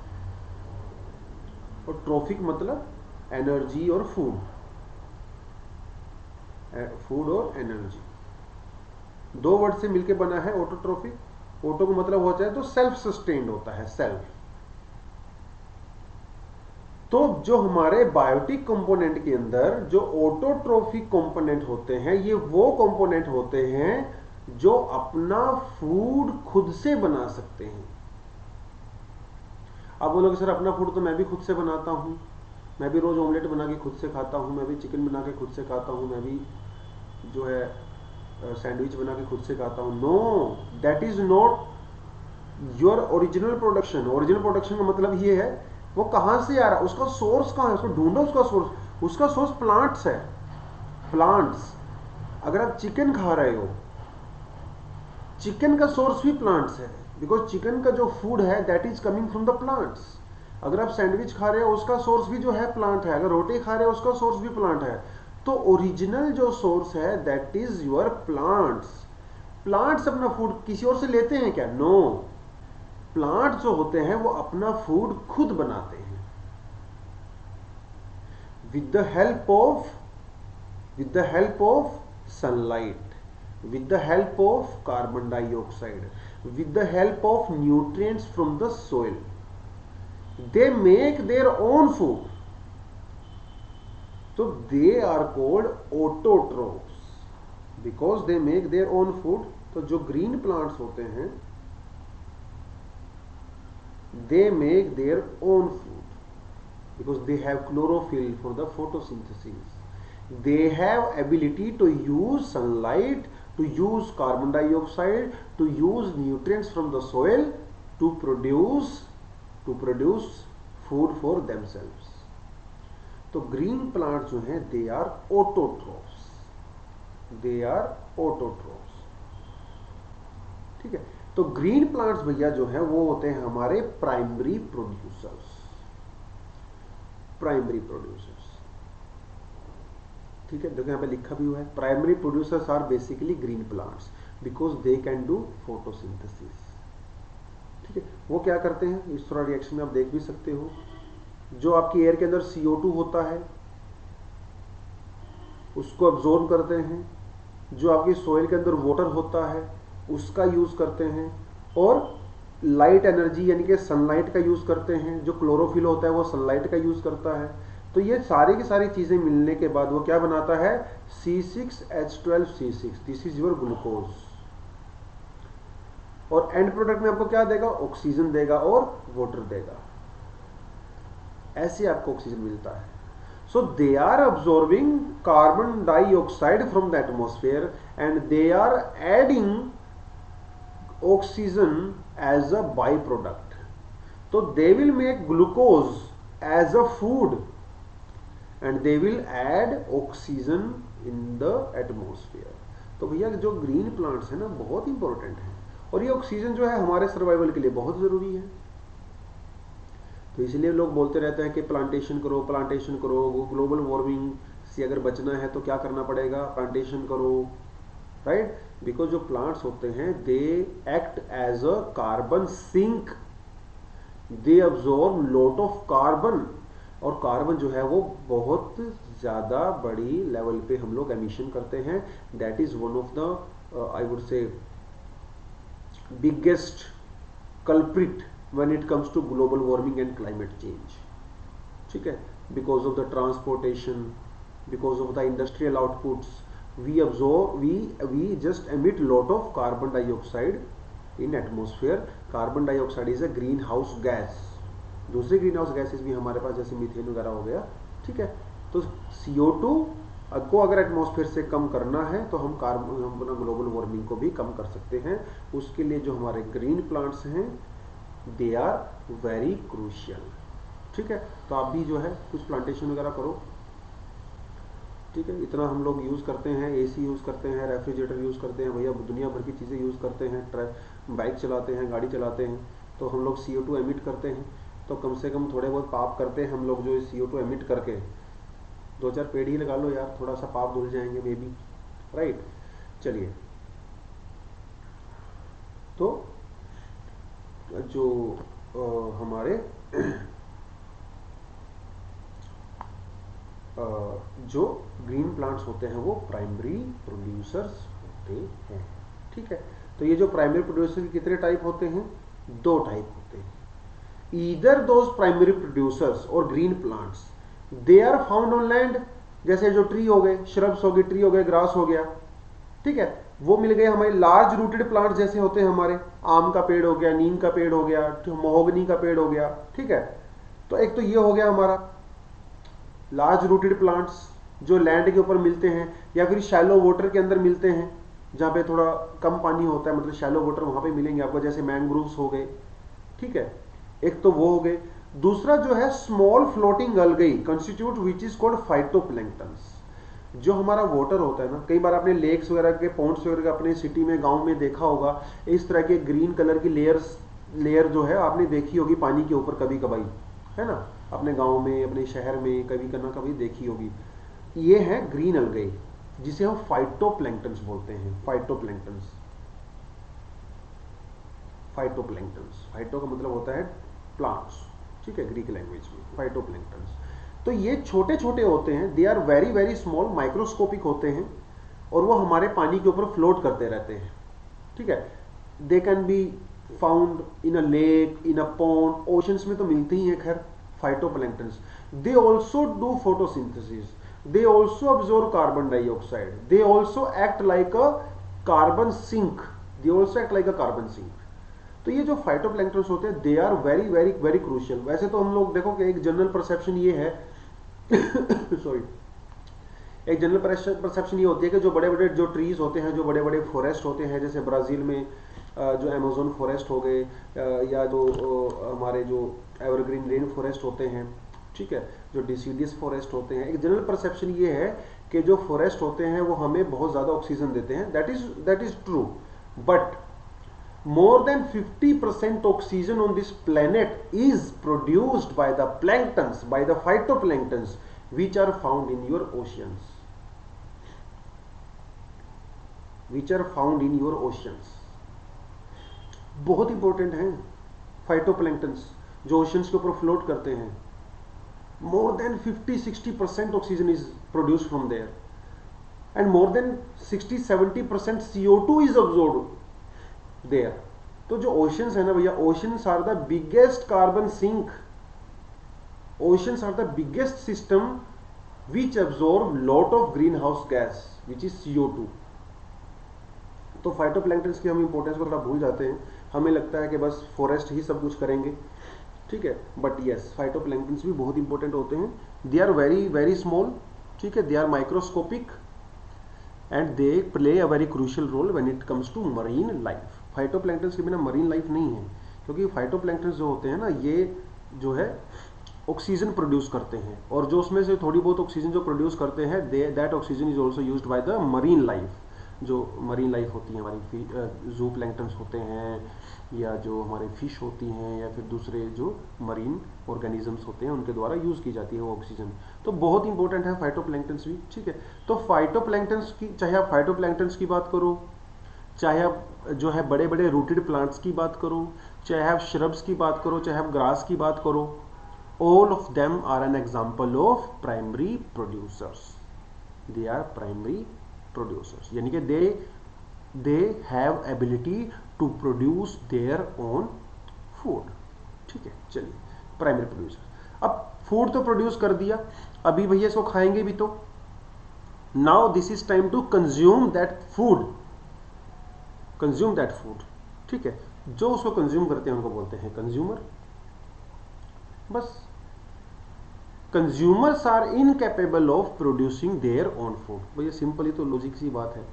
और ट्रॉफिक मतलब एनर्जी और फूड, फूड और एनर्जी, दो वर्ड से मिलकर बना है ऑटोट्रोफिक। ऑटो का मतलब होता है तो सेल्फ सस्टेन्ड होता है, सेल्फ। तो जो हमारे बायोटिक कंपोनेंट के अंदर जो ऑटोट्रोफिक कंपोनेंट होते हैं, ये वो कंपोनेंट होते हैं जो अपना फूड खुद से बना सकते हैं। आप बोलोगे सर अपना फूड तो मैं भी खुद से बनाता हूं, मैं भी रोज ऑमलेट बना के खुद से खाता हूं, मैं भी चिकन बना के खुद से खाता हूं, मैं भी जो है सैंडविच बना के खुद से खाता हूं। No, that is not your original production. Original production का मतलब ये है वो कहां से आ रहा है, उसका सोर्स कहां है, उसको ढूंढो उसका सोर्स। उसका सोर्स प्लांट्स है, प्लांट्स। अगर आप चिकन खा रहे हो, चिकन का सोर्स भी प्लांट्स है, बिकॉज चिकन का जो फूड है that is coming from the plants. अगर आप सैंडविच खा रहे हो उसका सोर्स भी जो है प्लांट है, अगर रोटी खा रहे हो उसका सोर्स भी प्लांट है। तो ओरिजिनल जो सोर्स है that is your plants. Plants अपना फूड किसी और से लेते हैं क्या? नो, प्लांट्स जो होते हैं वो अपना फूड खुद बनाते हैं with the help of sunlight, with the help of carbon dioxide, with the help of nutrients from the soil. They make their own food. So they are called autotrophs because they make their own food तो जो green plants होते हैं they make their own food because they have chlorophyll for the photosynthesis. They have ability to use sunlight, to use carbon dioxide, to use nutrients from the soil to produce food for themselves. तो green plant जो हैं they are autotrophs. ठीक है. तो green plants भैया जो है वो होते हैं हमारे प्राइमरी प्रोड्यूसर्स. ठीक है. देखो यहाँ पे लिखा भी हुआ है primary producers are basically green plants because they can do photosynthesis. ठीक है. वो क्या करते हैं इस थोड़ा रिएक्शन में आप देख भी सकते हो. जो आपकी एयर के अंदर CO2 होता है उसको अब्जॉर्ब करते हैं. जो आपकी सोइल के अंदर वाटर होता है उसका यूज करते हैं. और लाइट एनर्जी यानी कि सनलाइट का यूज करते हैं. जो क्लोरोफिल होता है वो सनलाइट का यूज करता है. तो ये सारी की सारी चीजें मिलने के बाद वो क्या बनाता है C6H12C6. This is your glucose. और एंड प्रोडक्ट में आपको क्या देगा ऑक्सीजन देगा और वाटर देगा. ऐसे आपको ऑक्सीजन मिलता है. So they are absorbing carbon dioxide from the atmosphere and they are adding oxygen as a by product. तो they will make glucose as a food and they will add oxygen in the atmosphere. तो भैया जो green plants है ना बहुत important है और ये ऑक्सीजन जो है हमारे सर्वाइवल के लिए बहुत जरूरी है. तो इसलिए लोग बोलते रहते हैं कि प्लांटेशन करो. ग्लोबल वार्मिंग से अगर बचना है तो क्या करना पड़ेगा प्लांटेशन करो. राइट. बिकॉज जो प्लांट्स होते हैं they act as a carbon sink. They absorb lot of carbon. और कार्बन जो है वो बहुत ज्यादा बड़ी लेवल पे हम लोग एमिशन करते हैं. That is one of the I would say biggest culprit when it comes to global warming and climate change. ठीक है. Because of the transportation, because of the industrial outputs we just emit lot of carbon dioxide in atmosphere. Carbon dioxide is a green house gas. दूसरे green house gases भी हमारे पास जैसे methane वगैरह हो गया. ठीक है. तो CO2 को अगर एटमॉस्फेयर से कम करना है तो हम अपना ग्लोबल वार्मिंग को भी कम कर सकते हैं. उसके लिए जो हमारे ग्रीन प्लांट्स हैं दे आर वेरी क्रूशियल. ठीक है. तो आप भी जो है कुछ प्लांटेशन वगैरह करो. ठीक है. इतना हम लोग यूज करते हैं, AC यूज करते हैं, रेफ्रिजरेटर यूज करते हैं भैया, दुनिया भर की चीजें यूज करते हैं, बाइक चलाते हैं, गाड़ी चलाते हैं. तो हम लोग CO2 एमिट करते हैं. तो कम से कम थोड़े बहुत पाप करते हैं हम लोग जो CO2 एमिट करके 2-4 पेड़ ही लगा लो यार, थोड़ा सा पाप धुल जाएंगे मे बी. राइट. चलिए. तो जो हमारे जो ग्रीन प्लांट्स होते हैं वो प्राइमरी प्रोड्यूसर्स होते हैं. ठीक है. तो ये जो प्राइमरी प्रोड्यूसर कितने टाइप होते हैं 2 टाइप होते हैं. Either those primary producers or green plants they are found on land. जैसे जो ट्री हो गए, श्रब्स हो गए, ट्री हो गए, ग्रास हो गया. ठीक है. वो मिल गए हमारे लार्ज रूटेड प्लांट्स जैसे होते हैं हमारे आम का पेड़ हो गया, नीम का पेड़ हो गया, महोगनी का पेड़ हो गया. ठीक है. तो एक तो ये हो गया हमारा लार्ज रूटेड प्लांट्स जो लैंड के ऊपर मिलते हैं या फिर शैलो वाटर के अंदर मिलते हैं जहां पे थोड़ा कम पानी होता है, मतलब शैलो वाटर वहां पे मिलेंगे आपको, जैसे मैंग्रोव्स हो गए. ठीक है. एक तो वो हो गए. दूसरा जो है small floating algae constitute which is called phytoplanktons. जो हमारा वाटर होता है ना, कई बार आपने लेक्स वगैरह के पॉन्ड्स वगैरह अपने सिटी में गांव में देखा होगा, इस तरह के ग्रीन कलर की लेयर जो है आपने देखी होगी पानी के ऊपर कभी कभाई, है ना, अपने गांव में अपने शहर में कभी ना कभी देखी होगी. ये है ग्रीन अलगी जिसे हम फाइटोप्लैंक्टन्स बोलते हैं. फाइटोप्लैंक्टन्स. फाइटो का मतलब होता है प्लांट्स. ठीक है. ग्रीक लैंग्वेज में फाइटोप्लैंक्टन्स. तो ये छोटे छोटे होते हैं. They are very very small, microscopic होते हैं और वो हमारे पानी के ऊपर फ्लोट करते रहते हैं. ठीक है. They can be found in a lake, in a pond, oceans में तो मिलते ही हैं खैर phytoplanktons. They also do photosynthesis. They also absorb carbon dioxide. They also act like a carbon sink. They also act like a carbon sink. तो ये जो phytoplanktons होते हैं they are very very very crucial. वैसे तो हम लोग देखो कि एक जनरल परसेप्शन ये है सॉरी, एक जनरल परसेप्शन ये होती है कि जो बड़े बड़े जो ट्रीज होते हैं, जो बड़े बड़े फॉरेस्ट होते हैं, जैसे ब्राजील में जो अमेजोन फॉरेस्ट हो गए, या तो हमारे जो एवरग्रीन रेन फॉरेस्ट होते हैं, ठीक है, जो डिसीडियस फॉरेस्ट होते हैं, एक जनरल परसेप्शन ये है कि जो फॉरेस्ट होते हैं वो हमें बहुत ज्यादा ऑक्सीजन देते हैं। That is true, but more than 50% oxygen on this planet is produced by the planktons, by the phytoplanktons which are found in your oceans, which are found in your oceans। बहुत important हैं phytoplanktons जो oceans के ऊपर float करते हैं। more than 50-60% oxygen is produced from there and more than 60-70% CO2 is absorbed there। तो जो oceans है ना भैया, oceans are the biggest carbon sink, oceans are the biggest system which absorb lot of green house gas which is CO2। तो phytoplanktons की हम importance को थोड़ा भूल जाते हैं, हमें लगता है कि बस फॉरेस्ट ही सब कुछ करेंगे, ठीक है, बट यस फाइटोप्लैंक्टन्स भी बहुत इंपॉर्टेंट होते हैं। They are very very small, ठीक है, they are microscopic and they play a very crucial role when it comes to marine life. Phytoplanktons के बिना मरीन लाइफ नहीं है, क्योंकि फाइटोप्लैंक्टन्स जो होते हैं ना ये जो है ऑक्सीजन प्रोड्यूस करते हैं, और जो उसमें से थोड़ी बहुत ऑक्सीजन जो प्रोड्यूस करते हैं that oxygen is also used by the marine life. जो मरीन लाइफ होती है हमारी जू प्लैंक्टन्स होते हैं, या जो हमारे फिश होती हैं, या फिर दूसरे जो मरीन ऑर्गेनिजम्स होते हैं उनके द्वारा यूज की जाती है वो ऑक्सीजन। तो बहुत इंपॉर्टेंट है फाइटोप्लैंक्टन्स भी, ठीक है। तो फाइटोप्लैंक्टन्स की, चाहे आप फाइटोप्लैंक्टन्स की बात करो, चाहे आप जो है बड़े बड़े रूटेड प्लांट्स की बात करो, चाहे आप श्रब्स की बात करो, चाहे आप ग्रास की बात करो, all of them are an example of primary producers। they are primary producers, यानी कि they have ability to produce their own food, ठीक है। चलिए, प्राइमरी प्रोड्यूसर। अब फूड तो प्रोड्यूस कर दिया, अभी भैया इसको खाएंगे भी तो। Now this is time to consume that food, consume that food, ठीक है। जो उसको कंज्यूम करते हैं उनको बोलते हैं कंज्यूमर। बस, consumers are incapable of producing their own food. भैया सिंपली तो लॉजिक सी बात है,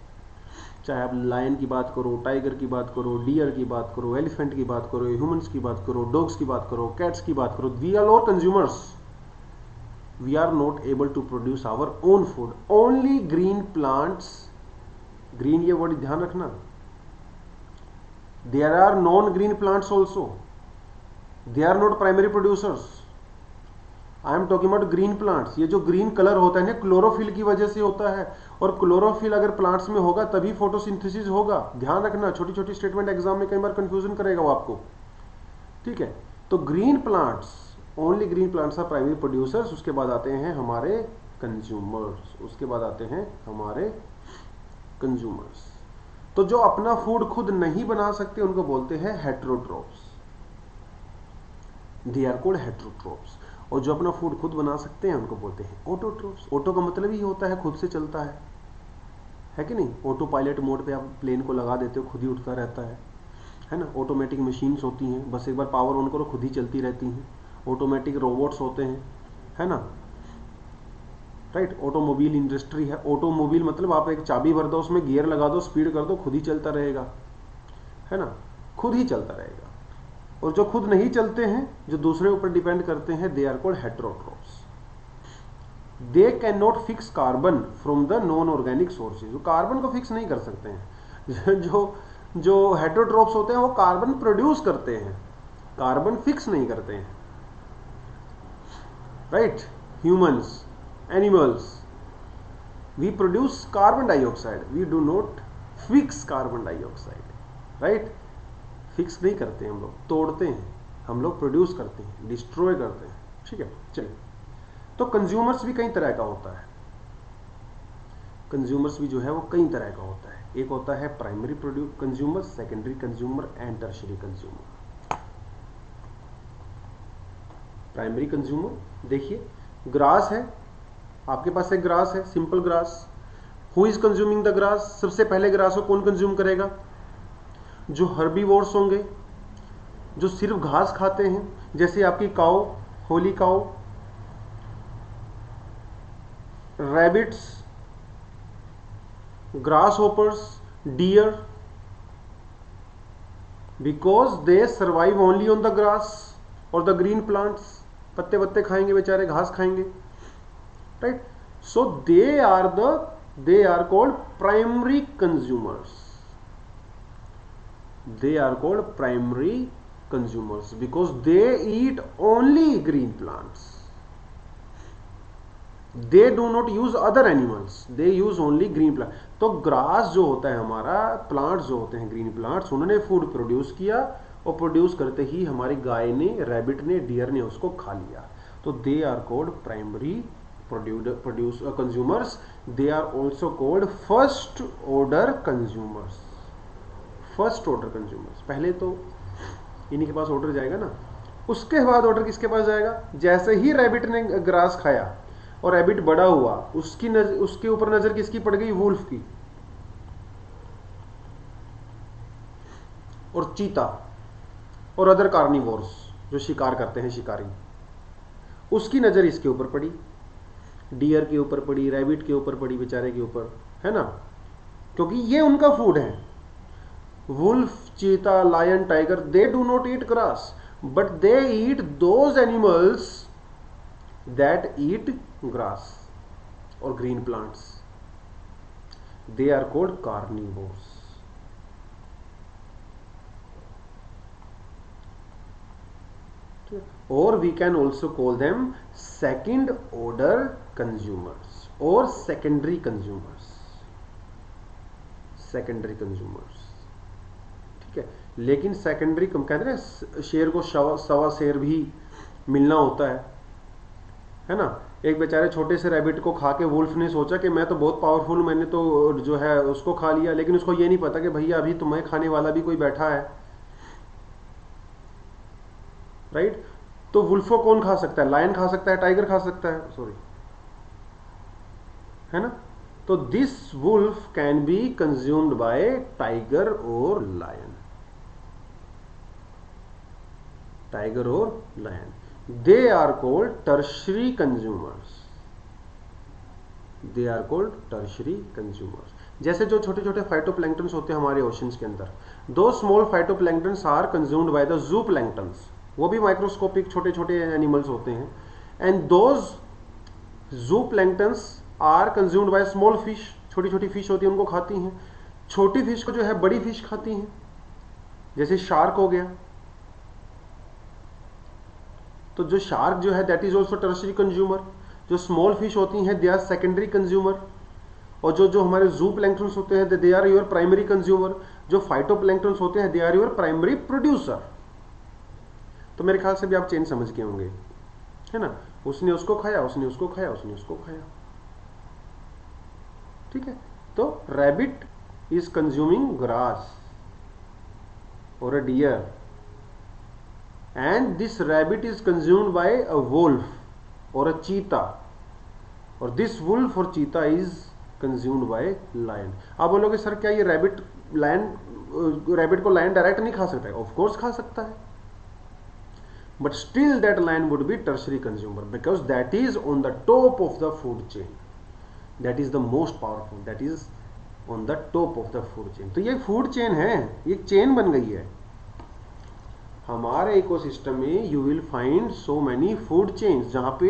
चाहे आप लायन की बात करो, टाइगर की बात करो, डियर की बात करो, एलिफेंट की बात करो, ह्यूमंस की बात करो, डॉग्स की बात करो, कैट्स की बात करो, we are all consumers. We are not able to produce our own food. Only green plants, green ये वर्ड ध्यान रखना, there are non green plants also, they are not primary producers. I am talking about green plants. ये जो green colour होता है ना, chlorophyll की वजह से होता है, और क्लोरोफिल अगर प्लांट्स में होगा तभी फोटोसिंथेसिस होगा। ध्यान रखना, छोटी छोटी स्टेटमेंट एग्जाम में कई बार कंफ्यूजन करेगा वो आपको, ठीक है। तो green plants, only green plants are primary producers. उसके बाद आते हैं हमारे कंज्यूमर्स, उसके बाद आते हैं हमारे कंज्यूमर्स। तो जो अपना फूड खुद नहीं बना सकते उनको बोलते हैं हेटेरोट्रोप्स, दे आर कॉल्ड हेटेरोट्रोप्स। और जो अपना फूड खुद बना सकते हैं उनको बोलते हैं ऑटोट्रोप्स। ऑटो का मतलब ही होता है खुद से चलता है कि नहीं। ऑटो पायलट मोड पे आप प्लेन को लगा देते हो, खुद ही उठता रहता है ना। ऑटोमेटिक मशीन्स होती हैं, बस एक बार पावर ऑन करो खुद ही चलती रहती हैं। ऑटोमेटिक रोबोट्स होते हैं, है ना, राइट। ऑटोमोबाइल इंडस्ट्री है। ऑटोमोबाइल मतलब आप एक चाबी भर दो, उसमें गियर लगा दो, स्पीड कर दो, खुद ही चलता रहेगा, है ना, खुद ही चलता रहेगा। और जो खुद नहीं चलते हैं, जो दूसरे ऊपर डिपेंड करते हैं, they are called heterotrophs. They can not fix carbon from the non organic sources. वो कार्बन को फिक्स नहीं कर सकते हैं। जो हेटेरोट्रोप्स होते हैं वो कार्बन प्रोड्यूस करते हैं, कार्बन फिक्स नहीं करते हैं, right. Humans, animals, we produce carbon dioxide, we do not fix carbon dioxide, right. Fix नहीं करते हम लोग, तोड़ते हैं, हम लोग प्रोड्यूस करते हैं, डिस्ट्रॉय करते हैं, ठीक है। चलिए, तो कंज्यूमर्स भी कई तरह का होता है। कंज्यूमर्स भी जो है वो कई तरह का होता है। एक होता है primary consumer, secondary consumer and tertiary consumer. Primary consumer देखिए, ग्रास है, आपके पास एक ग्रास है, simple grass. Who is consuming the grass? सबसे पहले ग्रास को कौन कंज्यूम करेगा? जो हर्बीवोर्स होंगे, जो सिर्फ घास खाते हैं, जैसे आपकी cow, holy cow, rabbits, grasshoppers, deer, because they survive only on the grass और द ग्रीन प्लांट्स। पत्ते पत्ते खाएंगे बेचारे, घास खाएंगे, right. So they are called primary consumers, they are called primary consumers because they eat only green plants, they do not use other animals, they use only green plants। तो grass जो होता है हमारा, प्लांट्स जो होते हैं green plants, उन्होंने food produce किया और प्रोड्यूस करते ही हमारी गाय ने, रैबिट ने, डियर ने उसको खा लिया। तो they are called primary produce consumers, they are also called first order consumers. First order consumers, पहले तो इन्हीं के पास ऑर्डर जाएगा ना, उसके बाद ऑर्डर किसके पास जाएगा? जैसे ही रैबिट ने ग्रास खाया और रैबिट बड़ा हुआ, उसके ऊपर नजर किसकी पड़ गई? वुल्फ की। और चीता और अदर कार्निवोर्स जो शिकार करते हैं, शिकारी, उसकी नजर इसके ऊपर पड़ी, डियर के ऊपर पड़ी, रैबिट के ऊपर पड़ी, बेचारे के ऊपर, है ना, क्योंकि ये उनका फूड है। Wolf, cheetah, lion, tiger, they do not eat grass, but they eat those animals that eat grass or green plants. They are called carnivores. Or we can also call them second order consumers or secondary consumers. Secondary consumers, लेकिन secondary, कम कहते हैं ना, शेर को सवा शेर भी मिलना होता है ना। एक बेचारे छोटे से रैबिट को खा के वुल्फ ने सोचा कि मैं तो बहुत पावरफुल, मैंने तो जो है उसको खा लिया, लेकिन उसको ये नहीं पता कि भैया अभी तुम्हें खाने वाला भी कोई बैठा है, राइट। तो वुल्फ को कौन खा सकता है? लायन खा सकता है, टाइगर खा सकता है, सॉरी, है ना। तो this wolf can be consumed by tiger और लायन, टाइगर और lion, they are called tertiary consumers, they are called tertiary consumers. जैसे जो छोटे छोटे फाइटोप्लैंक्टन्स होते हैं हमारे ओशंस के अंदर, दो small phytoplanktons are consumed by the zooplanktons, वो भी माइक्रोस्कोपिक छोटे छोटे एनिमल्स होते हैं, and those zooplanktons are consumed by small fish, छोटी छोटी फिश होती है उनको खाती हैं, छोटी फिश को जो है बड़ी फिश खाती हैं, जैसे शार्क हो गया। तो जो शार्क जो है that is also tertiary consumer, जो स्मॉल फिश होती हैं दे आर सेकेंडरी कंज्यूमर, और जो हमारे जू प्लैंक्टन्स होते हैं they are your primary consumer, जो फाइटोप्लैंक्टन्स होते हैं they are your primary producer. तो मेरे ख्याल से भी आप चेन समझ के होंगे, है ना, उसने उसको खाया, उसने उसको खाया, उसने उसको खाया, ठीक है। तो रैबिट इज कंज्यूमिंग ग्रास और अ dear, and this rabbit is consumed by a wolf or a cheetah, और this wolf or cheetah is consumed by lion। आप बोलोगे सर क्या ये रैबिट को लायन डायरेक्ट नहीं खा सकता है? ऑफ कोर्स खा सकता है, but still that lion would be tertiary consumer because that is on the top of the food chain, that is the most powerful, that is on the top of the food chain. तो ये food chain है, ये chain बन गई है हमारे ecosystem में। You will find so many food chains, जहां पे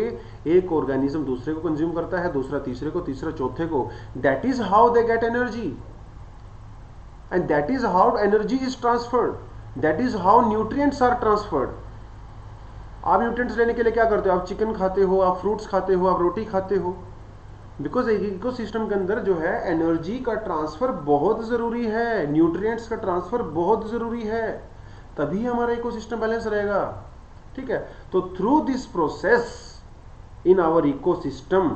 एक ऑर्गेनिज्म दूसरे को कंज्यूम करता है, दूसरा तीसरे को, तीसरा चौथे को। That is how they get energy and that is how energy is transferred, that is how nutrients are transferred. आप न्यूट्रिएंट्स लेने के लिए क्या करते हो? आप चिकन खाते हो, आप फ्रूट्स खाते हो, आप रोटी खाते हो, बिकॉज इकोसिस्टम के अंदर जो है एनर्जी का ट्रांसफर बहुत जरूरी है, न्यूट्रिएंट्स का ट्रांसफर बहुत जरूरी है, तभी हमारा इकोसिस्टम बैलेंस रहेगा, ठीक है। तो through this process in our ecosystem,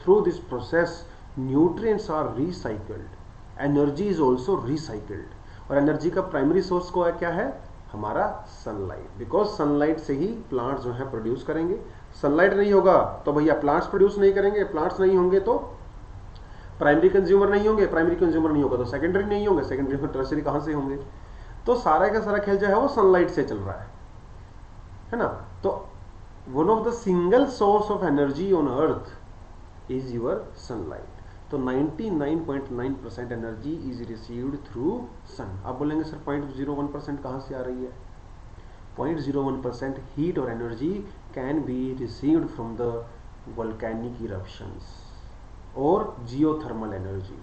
through this process nutrients are recycled, energy is also recycled, और एनर्जी का प्राइमरी सोर्स को क्या है? हमारा सनलाइट, बिकॉज सनलाइट से ही प्लांट्स जो है प्रोड्यूस करेंगे। सनलाइट नहीं होगा तो भैया प्लांट्स प्रोड्यूस नहीं करेंगे, प्लांट्स नहीं होंगे तो प्राइमरी कंज्यूमर नहीं होंगे, प्राइमरी कंज्यूमर नहीं होगा तो सेकेंडरी नहीं होंगे, सेकेंडरी और टर्शियरी कहां से होंगे? तो सारा का सारा खेल जो है वो सनलाइट से चल रहा है ना। तो one of the single source of energy on earth is your sunlight. तो 99.9% एनर्जी इज रिसीव्ड थ्रू सन। आप बोलेंगे सर 0.01% कहां से आ रही है? 0.01% हीट और energy can be received from the volcanic eruptions और जियोथर्मल एनर्जी।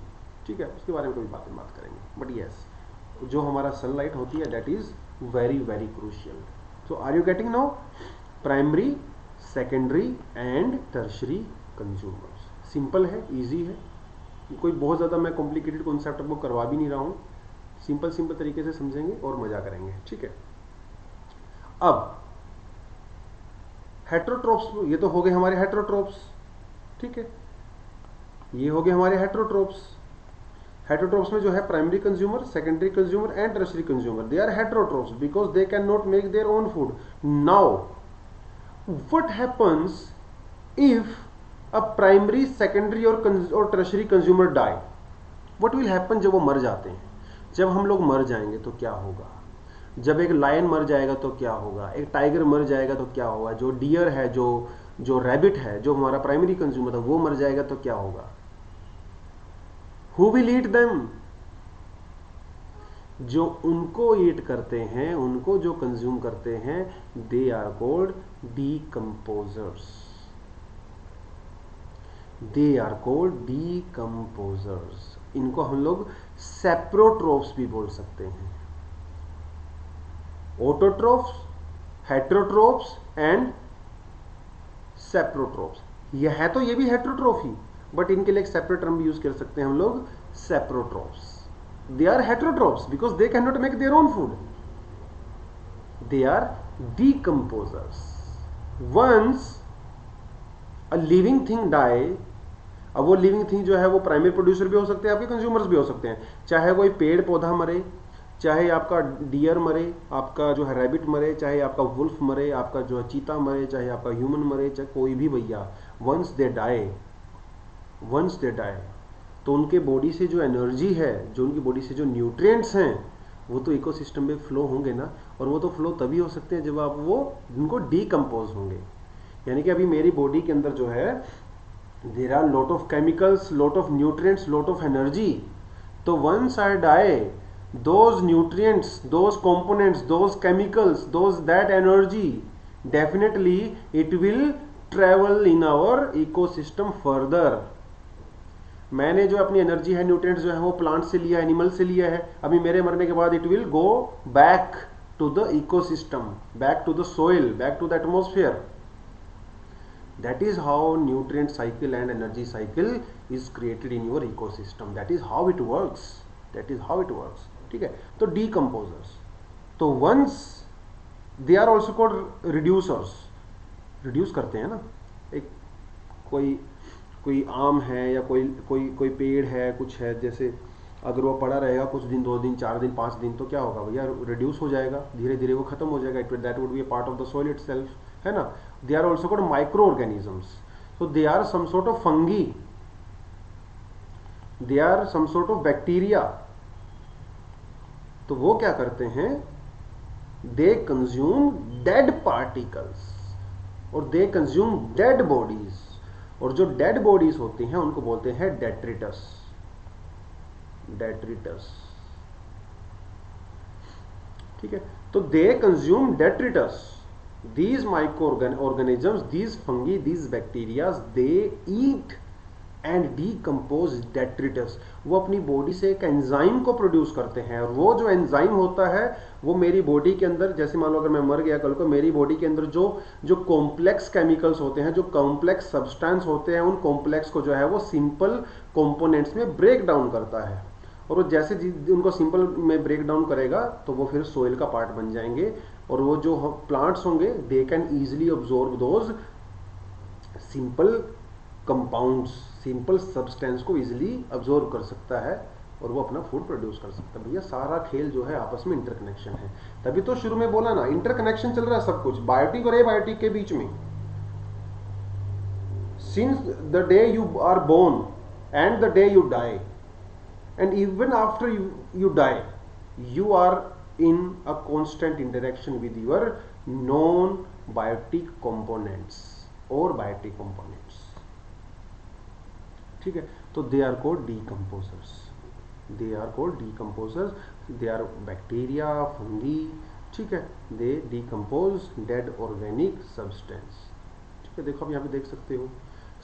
ठीक है, उसके बारे में कभी बात करेंगे। बट यस, जो हमारा सनलाइट होती है that is very very crucial. So are you getting now? Primary, secondary and tertiary consumers. Simple है, इजी है, कोई बहुत ज्यादा मैं कॉम्प्लिकेटेड कॉन्सेप्ट आपको करवा भी नहीं रहा हूं। सिंपल तरीके से समझेंगे और मजा करेंगे। ठीक है, अब हेट्रोट्रोप्स, ये तो हो गए हमारे हेट्रोट्रोप्स। ठीक है, ये हो गए हमारे हेट्रोट्रोप्स। हेट्रोट्रोप्स में जो है primary consumer, secondary consumer and tertiary consumer, they are heterotrophs because they can not make their own food. Now what happens if a primary, secondary और tertiary consumer die? What will happen जब वो मर जाते हैं? जब हम लोग मर जाएंगे तो क्या होगा? जब एक लायन मर जाएगा तो क्या होगा? एक टाइगर मर जाएगा तो क्या होगा? जो डियर है, जो रैबिट है, जो हमारा प्राइमरी कंज्यूमर था, वो मर जाएगा तो क्या होगा? Who will eat them? जो उनको ईट करते हैं, उनको जो कंज्यूम करते हैं, they are called decomposers. They are called decomposers. इनको हम लोग सेप्रोट्रोप्स भी बोल सकते हैं। Autotrophs, heterotrophs and saprotrophs. यह है तो ये भी हेट्रोट्रोफ ही, बट इनके लिए एक सेपरेट टर्म भी यूज कर सकते हैं हम लोग, saprotrophs. They are heterotrophs because they can not make their own food. They are decomposers. Once a living thing die, अब वो लिविंग थिंग जो है वो प्राइमरी प्रोड्यूसर भी हो सकते हैं, आपके कंज्यूमर्स भी हो सकते हैं। चाहे कोई पेड़ पौधा मरे, चाहे आपका डियर मरे, आपका जो है रैबिट मरे, चाहे आपका वुल्फ मरे, आपका जो है चीता मरे, चाहे आपका ह्यूमन मरे, चाहे कोई भी भैया, वंस दे डाई, तो उनके बॉडी से जो एनर्जी है, जो उनकी बॉडी से जो न्यूट्रिएंट्स हैं, वो तो इकोसिस्टम में फ्लो होंगे ना। और वो तो फ्लो तभी हो सकते हैं जब आप वो उनको डीकम्पोज होंगे। यानी कि अभी मेरी बॉडी के अंदर जो है there are lot of chemicals, lot of nutrients, lot of energy. तो once I die, those nutrients, those components, those chemicals, that energy, definitely it will travel in our ecosystem further. मैंने जो अपनी energy है, nutrients जो है वो plant से लिया, एनिमल से लिया है, अभी मेरे मरने के बाद it will go back to the ecosystem, back to the soil, back to the atmosphere. That is how nutrient cycle and energy cycle is created in your ecosystem. That is how it works. That is how it works. ठीक है, तो decomposers, तो once they are also called reducers. Reduce करते हैं ना, एक कोई आम है या कोई पेड़ है, कुछ है, जैसे अगर वो पड़ा रहेगा कुछ दिन, 2 दिन, 4 दिन, 5 दिन, तो क्या होगा भैया? रिड्यूस हो जाएगा, धीरे धीरे वो खत्म हो जाएगा। That would be a part of the soil itself, है ना। They are also called micro organisms. So they are some sort of fungi, they are some sort of bacteria. तो वो क्या करते हैं? दे कंज्यूम डेड पार्टिकल्स और they consume dead bodies, और जो डेड बॉडीज होती हैं उनको बोलते हैं डेट्रिटस। डेट्रिटस, ठीक है। तो they consume detritus, these microorganisms, these fungi, these bacteria, they eat and decompose detritus। वो अपनी बॉडी से एक एंजाइम को प्रोड्यूस करते हैं, और वो जो एंजाइम होता है वो मेरी बॉडी के अंदर, जैसे मान लो अगर मैं मर गया कल को, मेरी बॉडी के अंदर जो कॉम्प्लेक्स केमिकल्स होते हैं, जो कॉम्प्लेक्स सब्सटेंस होते हैं, उन कॉम्प्लेक्स को जो है वो सिंपल कंपोनेंट्स में ब्रेक डाउन करता है। और वो जैसे उनको सिंपल में ब्रेक डाउन करेगा तो वो फिर सोइल का पार्ट बन जाएंगे, और वो जो प्लांट्स होंगे they can easily absorb those simple compounds, simple substance को इजिली ऑब्जॉर्ब कर सकता है, और वो अपना फूड प्रोड्यूस कर सकता है। भैया सारा खेल जो है आपस में इंटरकनेक्शन है। तभी तो शुरू में बोला ना, इंटरकनेक्शन चल रहा है सब कुछ, बायोटिक और एबायोटिक के बीच में। Since the day you are born and the day you die, and even after you die, you are in a constant interaction with your non biotic components or biotic components, ठीक है। तो they are called decomposers, they are called decomposers, they are bacteria, fungi, ठीक है। They decompose dead organic substance, ठीक है। देखो आप यहाँ पे देख सकते हो,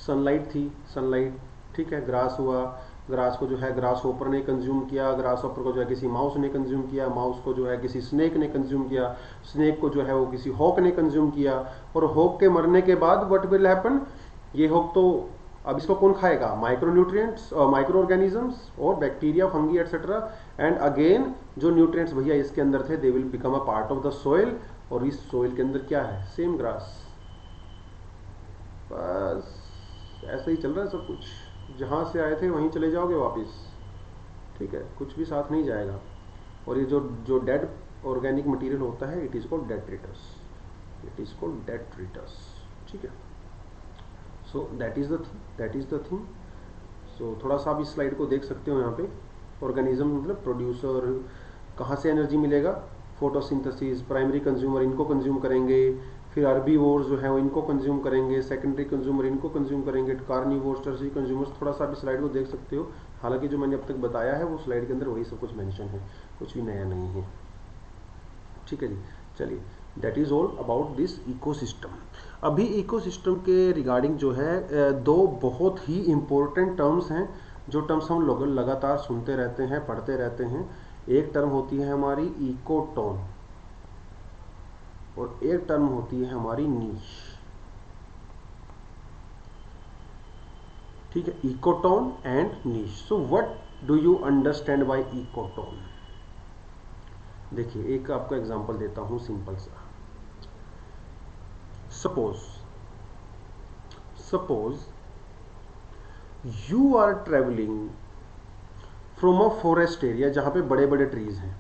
सनलाइट थी, सनलाइट, ठीक है, ग्रास हुआ, ग्रास को जो है ग्रास होपर ने कंज्यूम किया, ग्रास होपर को जो है किसी माउस ने कंज्यूम किया, माउस को जो है किसी स्नेक ने कंज्यूम किया, स्नेक को जो है वो किसी हॉक ने कंज्यूम किया, और हॉक के मरने के बाद व्हाट विल हैपन, ये हॉक तो अब इसको कौन खाएगा, माइक्रोन्यूट्रिएंट्स और माइक्रो ऑर्गेनिजम्स और bacteria, fungi etcetera, and again जो न्यूट्रिएंट्स भैया इसके अंदर थे they will become a part of the soil, और इस सोइल के अंदर क्या है, सेम ग्रास। बस ऐसे ही चल रहा है सब कुछ, जहाँ से आए थे वहीं चले जाओगे वापस, ठीक है, कुछ भी साथ नहीं जाएगा। और ये जो डेड ऑर्गेनिक मटेरियल होता है, it is called detritus, it is called detritus, ठीक है। So that is the thing. So थोड़ा सा आप इस स्लाइड को देख सकते हो, यहाँ पे ऑर्गेनिज्म मतलब प्रोड्यूसर, कहाँ से एनर्जी मिलेगा, फोटोसिंथेसिस, प्राइमरी कंज्यूमर इनको कंज्यूम करेंगे, फिर अर्बीवोर्स जो है वो इनको कंज्यूम करेंगे, सेकेंडरी कंज्यूमर इनको कंज्यूम करेंगे, कार्निवोर्स, टर्शियरी कंज्यूमर्स। थोड़ा सा आप इस स्लाइड को देख सकते हो, हालांकि जो मैंने अब तक बताया है वो स्लाइड के अंदर वही सब कुछ मेंशन है, कुछ भी नया नहीं है, ठीक है जी। चलिए, that is all about this ecosystem. अभी इकोसिस्टम के रिगार्डिंग जो है दो बहुत ही इंपॉर्टेंट टर्म्स हैं, जो टर्म्स हम लोग लगातार सुनते रहते हैं, पढ़ते रहते हैं। एक टर्म होती है हमारी इकोटोन, और एक टर्म होती है हमारी नीश, ठीक है, ecotone and niche. So what do you understand by ecotone? देखिए, एक आपको एग्जांपल देता हूं सिंपल सा। Suppose you are travelling from a forest area जहां पे बड़े बड़े ट्रीज हैं,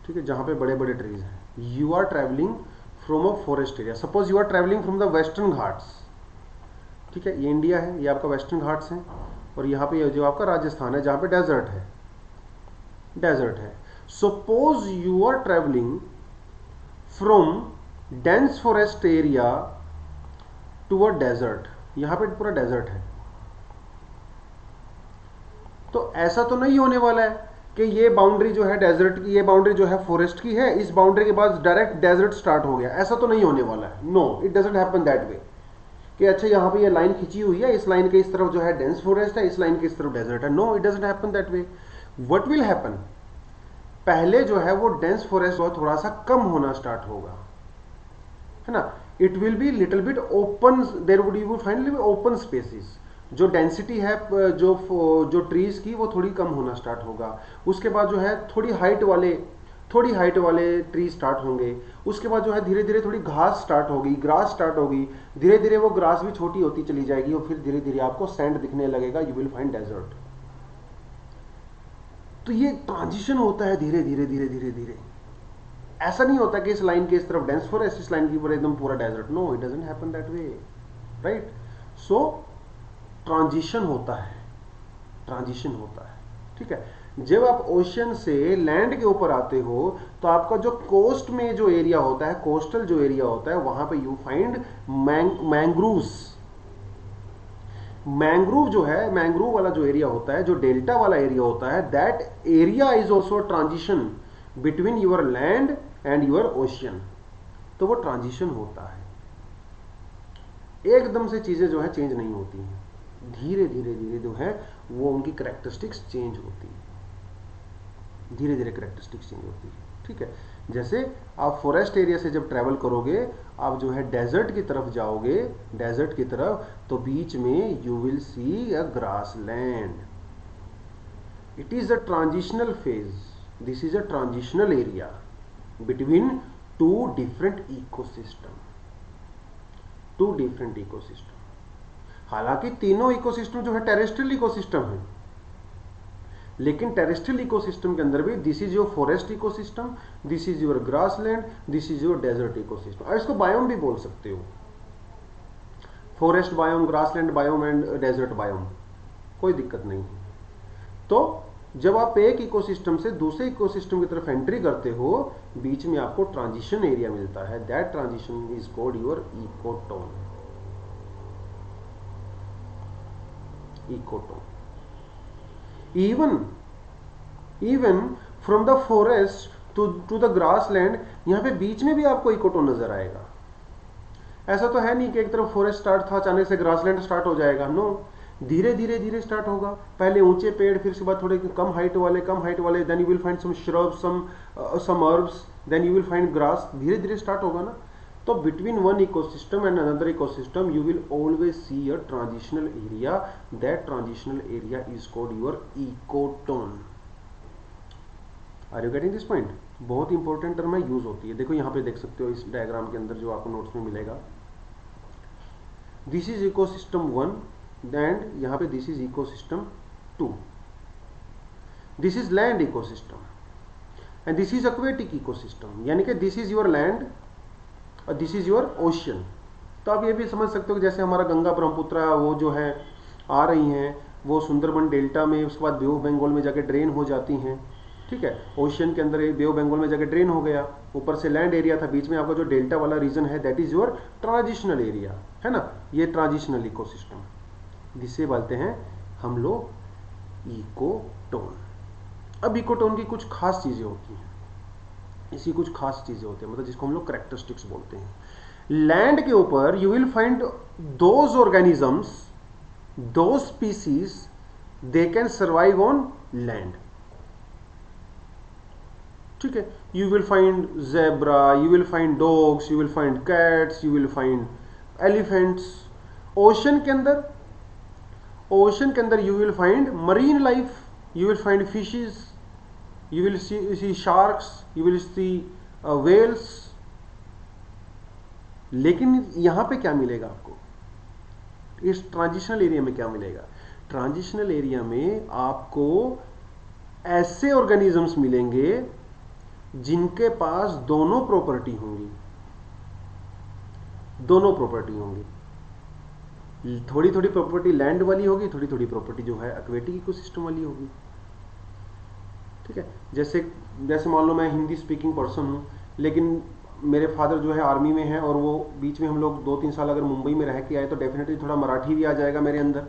ठीक है, जहां पे बड़े बड़े ट्रीज हैं। You are travelling from a forest area, suppose you are travelling from the Western Ghats, ठीक है, ये इंडिया है, ये आपका वेस्टर्न घाट्स है, और यहाँ पे जो आपका राजस्थान है जहाँ पे डेजर्ट है, डेजर्ट है। Suppose you are travelling from dense forest area to a desert, यहाँ पे पूरा डेजर्ट है। तो ऐसा तो नहीं होने वाला है कि ये बाउंड्री जो है डेजर्ट की, ये बाउंड्री जो है फॉरेस्ट की है, इस बाउंड्री के बाद डायरेक्ट डेजर्ट स्टार्ट हो गया, ऐसा तो नहीं होने वाला है। No, it doesn't happen that way कि अच्छा यहाँ पे ये लाइन खींची हुई है, इस लाइन के इस तरफ जो है डेंस फॉरेस्ट है, इस लाइन के इस तरफ डेजर्ट है। No, it doesn't happen that way. What will happen, पहले जो है वो डेंस फॉरेस्ट थोड़ा सा कम होना स्टार्ट होगा, है ना। It will be little bit open, there would you find open spaces, जो डेंसिटी है जो ट्रीज की वो थोड़ी कम होना स्टार्ट होगा। उसके बाद जो है थोड़ी हाइट वाले ट्री स्टार्ट होंगे। उसके बाद जो है धीरे धीरे थोड़ी घास स्टार्ट होगी, ग्रास स्टार्ट होगी, धीरे धीरे वो ग्रास भी छोटी होती चली जाएगी, और फिर धीरे धीरे आपको सैंड दिखने लगेगा, यू विल फाइंड डेजर्ट। तो ये ट्रांजिशन होता है धीरे धीरे धीरे धीरे धीरे। ऐसा नहीं होता कि इस लाइन के इस तरफ डेंस फॉरेस्ट, इस लाइन के ऊपर एकदम पूरा desert. No, it doesn't happen that way, right. So transition होता है, ट्रांजिशन होता है, ठीक है। जब आप ओशन से लैंड के ऊपर आते हो तो आपका जो कोस्ट में जो एरिया होता है, कोस्टल जो एरिया होता है, वहां पे यू फाइंड मैंग्रूव्स। मैंग्रोव जो है, मैंग्रोव वाला जो एरिया होता है, जो डेल्टा वाला एरिया होता है, that area is also transition between your land and your ocean. तो वो ट्रांजिशन होता है, एकदम से चीजें जो है चेंज नहीं होती हैं, धीरे धीरे धीरे जो है वो उनकी कैरेक्टरिस्टिक्स चेंज होती है, धीरे धीरे कैरेक्टरिस्टिक्स चेंज होती है, ठीक है। जैसे आप फॉरेस्ट एरिया से जब ट्रैवल करोगे, आप जो है डेजर्ट की तरफ जाओगे, डेजर्ट की तरफ, तो बीच में you will see a grassland. It is a transitional phase, this is a transitional area between two different ecosystem, two different ecosystem. हालांकि तीनों इकोसिस्टम जो है टेरेस्ट्रियल इकोसिस्टम है, लेकिन टेरेस्ट्रियल इकोसिस्टम के अंदर भी this is your forest ecosystem, this is your grassland, this is your desert ecosystem. और इसको बायोम भी बोल सकते हो। Forest biome, grassland biome and desert biome, कोई दिक्कत नहीं है। तो जब आप एक इकोसिस्टम से दूसरे इकोसिस्टम की तरफ एंट्री करते हो, बीच में आपको ट्रांजिशन एरिया मिलता है, that transition is called your ecotone. Ecotone. Even from the forest to the grassland, यहां पे बीच में भी आपको इकोटोन नजर आएगा। ऐसा तो है नहीं कि एक तरफ फॉरेस्ट स्टार्ट था, अचानक से ग्रासलैंड स्टार्ट हो जाएगा, नो, धीरे धीरे धीरे स्टार्ट होगा। पहले ऊंचे पेड़, फिर उसके बाद थोड़े कम हाइट वाले, then you will find some shrubs, some herbs, then you will find grass, धीरे धीरे स्टार्ट होगा ना। तो between one ecosystem and another ecosystem you will always see a transitional area, that transitional area is called your ecotone. Are you getting this point? बहुत important term है, use होती है। देखो यहाँ पे देख सकते हो इस डायग्राम के अंदर जो आपको नोट्स में मिलेगा, दिस इज इकोसिस्टम 1 एंड यहाँ पे this is ecosystem 2, this is land ecosystem and this is aquatic ecosystem, यानी कि दिस इज योर लैंड और दिस इज योर ओशियन। तो आप ये भी समझ सकते हो कि जैसे हमारा गंगा ब्रह्मपुत्र वो जो है आ रही हैं, वो सुंदरबन डेल्टा में, उसके बाद बे ऑफ बंगाल में जाके ड्रेन हो जाती हैं, ठीक है। ओशियन के अंदर बे ऑफ बंगाल में जाके ड्रेन हो गया, ऊपर से लैंड एरिया था, बीच में आपका जो डेल्टा वाला रीजन है that is your transitional area, है ना। ये ट्रांजिशनल इकोसिस्टम, जिसे बोलते हैं हम लोग इकोटोन। अब इकोटोन की कुछ खास चीजें होती हैं, इसी कुछ खास चीजें होती हैं, मतलब जिसको हम लोग कैरेक्टरिस्टिक्स बोलते हैं। लैंड के ऊपर you will find those organisms, those species they can survive on land, ठीक है। You will find zebra, you will find dogs, you will find cats, you will find elephants. Ocean के अंदर you will find marine life, you will find fishes, you will see sharks, you will see whales। लेकिन यहां पे क्या मिलेगा आपको, इस transitional area में क्या मिलेगा? ट्रांजिशनल एरिया में आपको ऐसे ऑर्गेनिजम्स मिलेंगे जिनके पास दोनों प्रॉपर्टी होंगी, थोड़ी थोड़ी प्रॉपर्टी लैंड वाली होगी, थोड़ी थोड़ी प्रॉपर्टी जो है एक्वेटिक इकोसिस्टम वाली होगी, ठीक है। जैसे मान लो मैं हिंदी स्पीकिंग पर्सन हूँ, लेकिन मेरे फादर जो है आर्मी में है, और वो बीच में हम लोग 2-3 साल अगर मुंबई में रह के आए, तो डेफिनेटली थोड़ा मराठी भी आ जाएगा मेरे अंदर।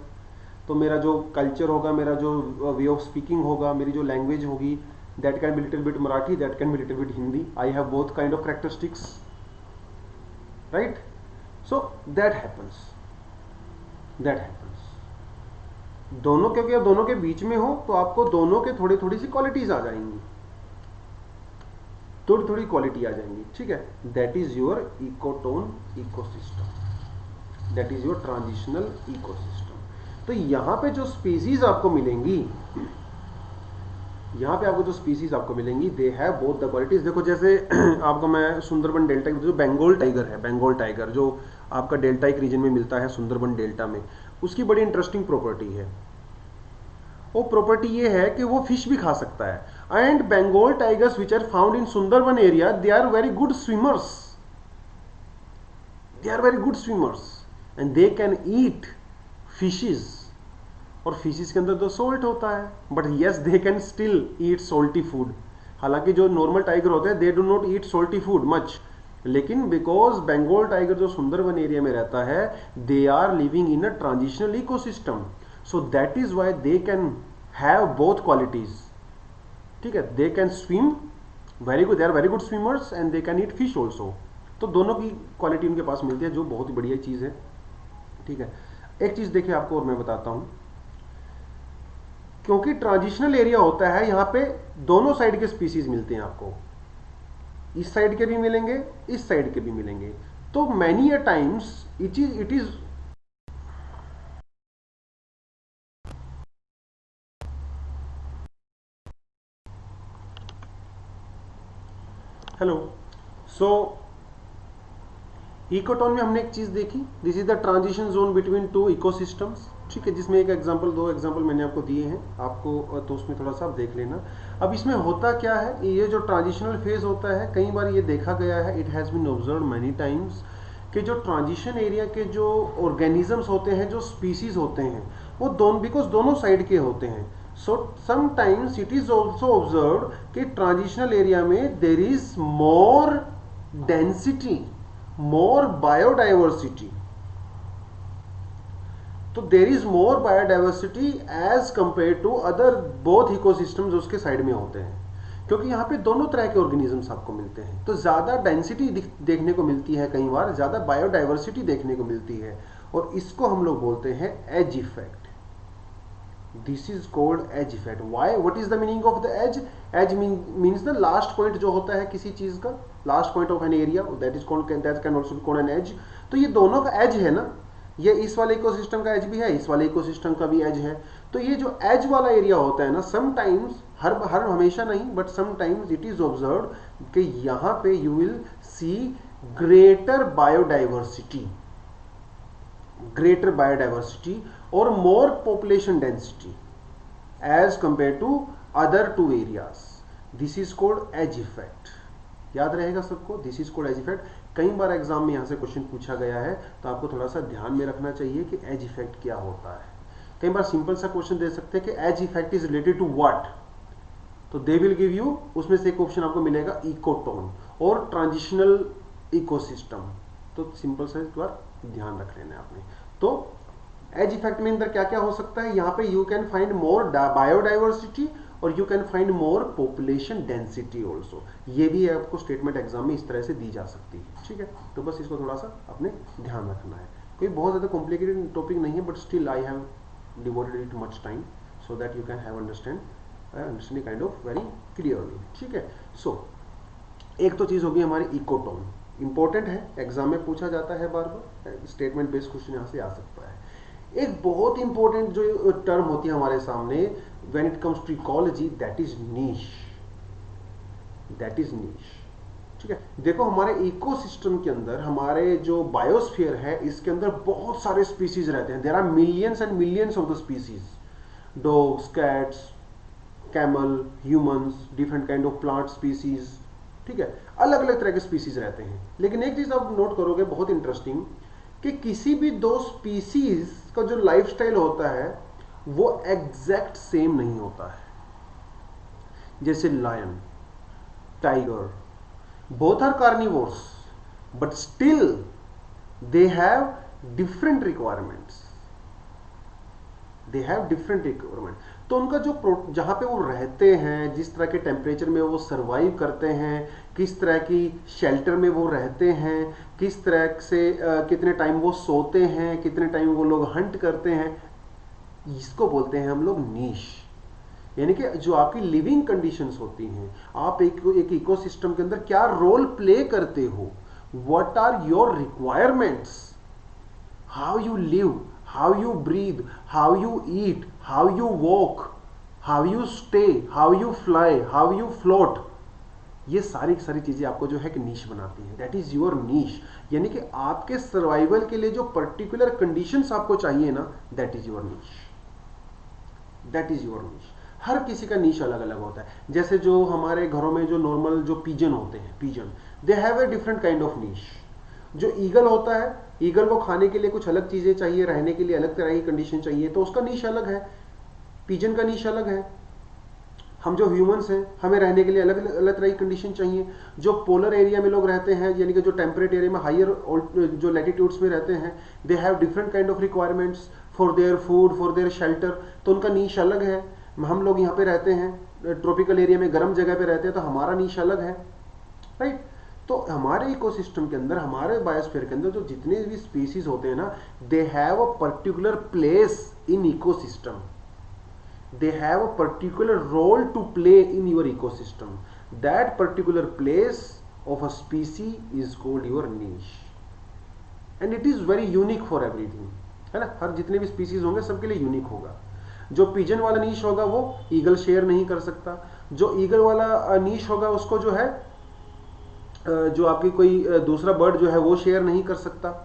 तो मेरा जो कल्चर होगा, मेरा जो वे ऑफ स्पीकिंग होगा, मेरी जो लैंग्वेज होगी, that can be little bit Marathi, that can be little bit Hindi. I have both kind of characteristics, right. So that happens दोनों, क्योंकि आप दोनों के बीच में हो तो आपको दोनों के थोड़ी थोड़ी सी क्वालिटीज आ जाएंगी, थोड़ी थोड़ी क्वालिटी आ जाएंगी, ठीक है। That is your ecotone ecosystem, that is your transitional ecosystem. तो यहां पे जो स्पीसीज आपको मिलेंगी, they have both the qualities. देखो जैसे आपको मैं सुंदरबन डेल्टा की, जो बंगाल टाइगर है, बंगाल टाइगर जो आपका डेल्टा एक रीजन में मिलता है, सुंदरबन डेल्टा में, उसकी बड़ी इंटरेस्टिंग प्रॉपर्टी है। वो प्रॉपर्टी ये है कि वो फिश भी खा सकता है। And Bengal tigers which are found in Sundarban area, they are very good swimmers and they can eat fishes. और फिशेस के अंदर तो सोल्ट होता है, but yes they can still eat salty food. हालांकि जो नॉर्मल टाइगर होते हैं they do not eat salty food much, लेकिन बिकॉज बंगाल टाइगर जो सुंदरबन एरिया में रहता है, they are living in a transitional ecosystem, so that is why they can have both qualities, ठीक है। They can swim very good, they are very good swimmers and they can eat fish also. तो दोनों की quality उनके पास मिलती है, जो बहुत ही बढ़िया चीज है, ठीक है। एक चीज देखिए आपको और मैं बताता हूं, क्योंकि ट्रांजिशनल एरिया होता है, यहां पे दोनों साइड के स्पीसीज मिलते हैं आपको, इस साइड के भी मिलेंगे, इस साइड के भी मिलेंगे। तो many a times it is hello. So ecotone में हमने एक चीज देखी, this is the transition zone between two ecosystems, ठीक है, जिसमें एक एग्जांपल, 2 एग्जांपल मैंने आपको दिए हैं, आपको तो उसमें थोड़ा सा आप देख लेना। अब इसमें होता क्या है, ये जो ट्रांजिशनल फेज होता है, कई बार ये देखा गया है, it has been observed many times, कि जो ट्रांजिशन एरिया के जो ऑर्गेनिजम्स होते हैं, जो स्पीसीज होते हैं, वो बिकॉज दोनों साइड के होते हैं, so sometimes it is also observe कि ट्रांजिशनल एरिया में there is more density, more biodiversity. तो there is more biodiversity as compare to other both ecosystems उसके साइड में होते हैं, क्योंकि यहाँ पे दोनों तरह के ऑर्गेनिजम्स आपको मिलते हैं। तो ज्यादा डेंसिटी देखने को मिलती है, कई बार ज्यादा बायोडाइवर्सिटी देखने को मिलती है, और इसको हम लोग बोलते हैं edge effect. This is called edge effect. Why? What is the meaning of the edge? Edge means the last point जो होता है किसी चीज का, last point of an area, that is called, that can also be called an edge. तो ये दोनों का एज है ना, ये इस वाले इकोसिस्टम का एज भी है, इस वाले इकोसिस्टम का भी एज है। तो ये जो एज वाला एरिया होता है ना, समटाइम्स, हर हमेशा नहीं, but sometimes it is observed कि यहां पे you will see greater biodiversity, greater biodiversity और more population density as compare to other two areas. This is called edge effect. याद रहेगा सबको, this is called edge effect. कई बार exam में यहां से क्वेश्चन पूछा गया है, तो आपको थोड़ा सा ध्यान में रखना चाहिए कि एज इफेक्ट क्या होता है। कई बार सिंपल सा क्वेश्चन दे सकते हैं कि edge effect is related to what, तो दे विल गिव यू, उसमें से एक ऑप्शन आपको मिलेगा इकोटोन और ट्रांजिशनल इकोसिस्टम। तो सिंपल सा एक बार ध्यान रख लेना आपने। तो एज इफेक्ट में अंदर क्या क्या हो सकता है, यहाँ पे you can find more biodiversity और you can find more population density also. ये भी आपको स्टेटमेंट एग्जाम में इस तरह से दी जा सकती है, ठीक है। तो बस इसको थोड़ा सा अपने ध्यान रखना है। कोई बहुत ज्यादा कॉम्प्लिकेटेड टॉपिक नहीं है, but still I have devoted it much time so that you can have understanding kind of very clearly, ठीक है। सो एक तो चीज होगी हमारी इकोटोन, इंपॉर्टेंट है, एग्जाम में पूछा जाता है बार बार, स्टेटमेंट बेस्ड क्वेश्चन यहां से आ सकता है। एक बहुत इंपॉर्टेंट जो टर्म होती है हमारे सामने when it comes to ecology, that is niche, that is niche, ठीक है। देखो हमारे इकोसिस्टम के अंदर, हमारे जो बायोस्फीयर है, इसके अंदर बहुत सारे स्पीसीज रहते हैं। There are millions and millions of the species, dogs, cats, camel, humans, different kind of plant species, ठीक है, अलग अलग तरह के स्पीसीज रहते हैं। लेकिन एक चीज आप नोट करोगे बहुत इंटरेस्टिंग, कि किसी भी दो स्पीसीज का जो लाइफस्टाइल होता है वो एग्जैक्ट सेम नहीं होता है। जैसे lion, tiger, both are carnivores, but still they have different requirements, they have different requirement. तो उनका जो जहां पे वो रहते हैं, जिस तरह के टेम्परेचर में वो सरवाइव करते हैं, किस तरह की शेल्टर में वो रहते हैं, किस तरह से कितने टाइम वो सोते हैं, कितने टाइम वो लोग हंट करते हैं, इसको बोलते हैं हम लोग नीश। यानी कि जो आपकी लिविंग कंडीशंस होती हैं, आप एक इकोसिस्टम के अंदर क्या रोल प्ले करते हो, what are your requirements, how you live, how you breathe, how you eat, how you walk, how you stay, how you fly, how you float, ये सारी सारी चीजें आपको जो है कि नीश बनाती हैं। दैट इज योर नीश। यानी कि आपके सर्वाइवल के लिए जो पर्टिकुलर कंडीशंस आपको चाहिए ना, that is your niche, that is your niche. हर किसी का नीश अलग अलग होता है। जैसे जो हमारे घरों में जो नॉर्मल जो पिजन होते हैं, pigeon, they have a different kind of niche. जो ईगल होता है, ईगल को खाने के लिए कुछ अलग चीजें चाहिए, रहने के लिए अलग तरह की कंडीशन चाहिए, तो उसका नीश अलग है, पिजन का नीश अलग है। हम जो ह्यूमंस हैं, हमें रहने के लिए अलग अलग तरह की कंडीशन चाहिए। जो पोलर एरिया में लोग रहते हैं, यानी कि जो टेम्परेट एरिया में, हायर जो लैटिट्यूड्स में रहते हैं, दे have different kind of requirements for their food, for their shelter, तो उनका नीश अलग है। हम लोग यहाँ पे रहते हैं ट्रॉपिकल एरिया में, गर्म जगह पे रहते हैं, तो हमारा नीश अलग है, राइट। तो हमारे इकोसिस्टम के अंदर, हमारे बायोस्फीयर के अंदर जो जितने भी स्पीसीज होते हैं ना, they have a particular place in ecosystem, they have a particular role to play in your ecosystem. That particular place of a species is called your niche, and it is very unique for everything, है ना। हर जितने भी species होंगे सबके लिए unique होगा। जो pigeon वाला नीश होगा वो ईगल शेयर नहीं कर सकता। जो ईगल वाला नीश होगा उसको जो है जो आपकी कोई दूसरा बर्ड जो है वो शेयर नहीं कर सकता।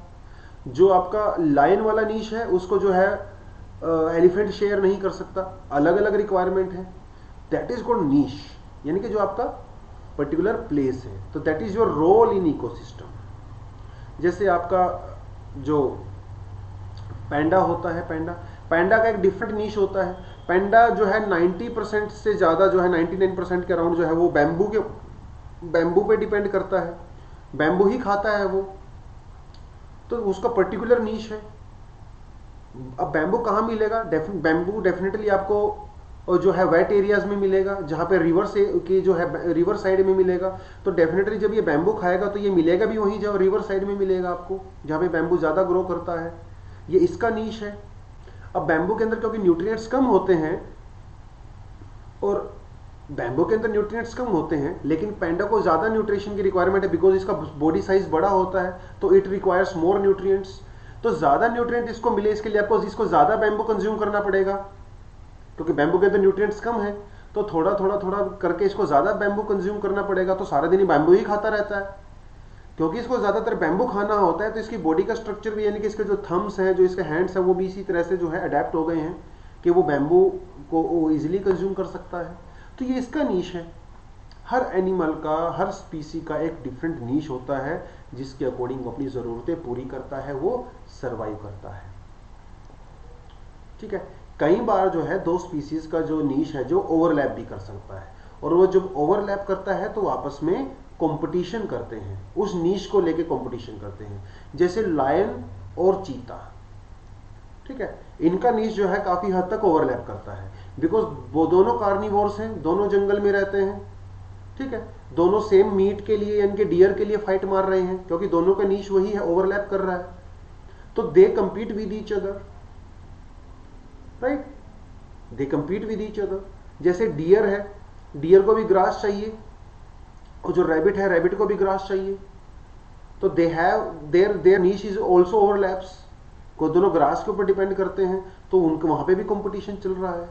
जो आपका लायन वाला नीश है उसको जो है एलिफेंट शेयर नहीं कर सकता। अलग अलग रिक्वायरमेंट है, दैट इज कॉल्ड नीश, यानी कि जो आपका पर्टिकुलर प्लेस है। तो that is your role in ecosystem. जैसे आपका जो पैंडा होता है, पैंडा का एक डिफरेंट नीश होता है। पैंडा जो है 90% से ज़्यादा जो है 99% के अराउंड जो है वो बैम्बू पे डिपेंड करता है, बैम्बू ही खाता है वो, तो उसका पर्टिकुलर नीश है। अब बैम्बू कहाँ मिलेगा? बैम्बू डेफिनेटली आपको जो है वेट एरियाज में मिलेगा, जहाँ पे रिवर से की जो है रिवर साइड में मिलेगा। तो डेफिनेटली जब ये बैम्बू खाएगा तो ये मिलेगा भी वहीं जहाँ रिवर साइड में मिलेगा आपको, जहाँ पे बैम्बू ज़्यादा ग्रो करता है। ये इसका नीश है। अब बैम्बू के अंदर क्योंकि न्यूट्रिएंट्स कम होते हैं, और बैम्बू के अंदर न्यूट्रिएंट्स कम होते हैं, लेकिन पैंडा को ज़्यादा न्यूट्रिशन की रिक्वायरमेंट है, बिकॉज इसका बॉडी साइज बड़ा होता है, तो इट रिक्वायर्स मोर न्यूट्रिएंट्स। तो ज़्यादा न्यूट्रिएंट इसको मिले, इसके लिए आपको इसको ज़्यादा बैम्बू कंज्यूम करना पड़ेगा, क्योंकि बैम्बू के अंदर न्यूट्रिएंट्स कम है। तो थोड़ा थोड़ा थोड़ा करके इसको ज़्यादा बैम्बू कंज्यूम करना पड़ेगा। तो सारा दिन ही बैम्बू ही खाता रहता है, क्योंकि इसको ज़्यादातर बैम्बू खाना होता है। तो इसकी बॉडी का स्ट्रक्चर भी, यानी कि इसके जो थम्स हैं, जो इसके हैंड्स हैं, वो भी इसी तरह से जो है अडेप्ट हो गए हैं कि वो बैम्बू को ईजिली कंज्यूम कर सकता है। तो ये इसका नीश है। हर एनिमल का, हर स्पीसी का एक डिफरेंट नीश होता है, जिसके अकॉर्डिंग वो अपनी ज़रूरतें पूरी करता है, वो सर्वाइव करता है। ठीक है। कई बार जो है दो स्पीसीज का जो नीश है जो ओवरलैप भी कर सकता है, और वो जब ओवरलैप करता है तो आपस में कंपटीशन करते हैं, उस नीश को लेके कंपटीशन करते हैं। जैसे लायन और चीता, ठीक है, इनका नीश जो है काफी हद तक ओवरलैप करता है, बिकॉज वो दोनों कार्निवोर्स हैं, दोनों जंगल में रहते हैं। ठीक है, दोनों सेम मीट के लिए, यानी कि डियर के लिए फाइट मार रहे हैं, क्योंकि दोनों का नीश वही है, ओवरलैप कर रहा है। तो they compete with each other, right, they compete with each other. जैसे डियर है, डियर को भी ग्रास चाहिए, और जो रैबिट है, रैबिट को भी ग्रास चाहिए। तो they have their niche is also overlaps, को दोनों ग्रास के ऊपर डिपेंड करते हैं, तो उनके वहां पे भी कंपटीशन चल रहा है।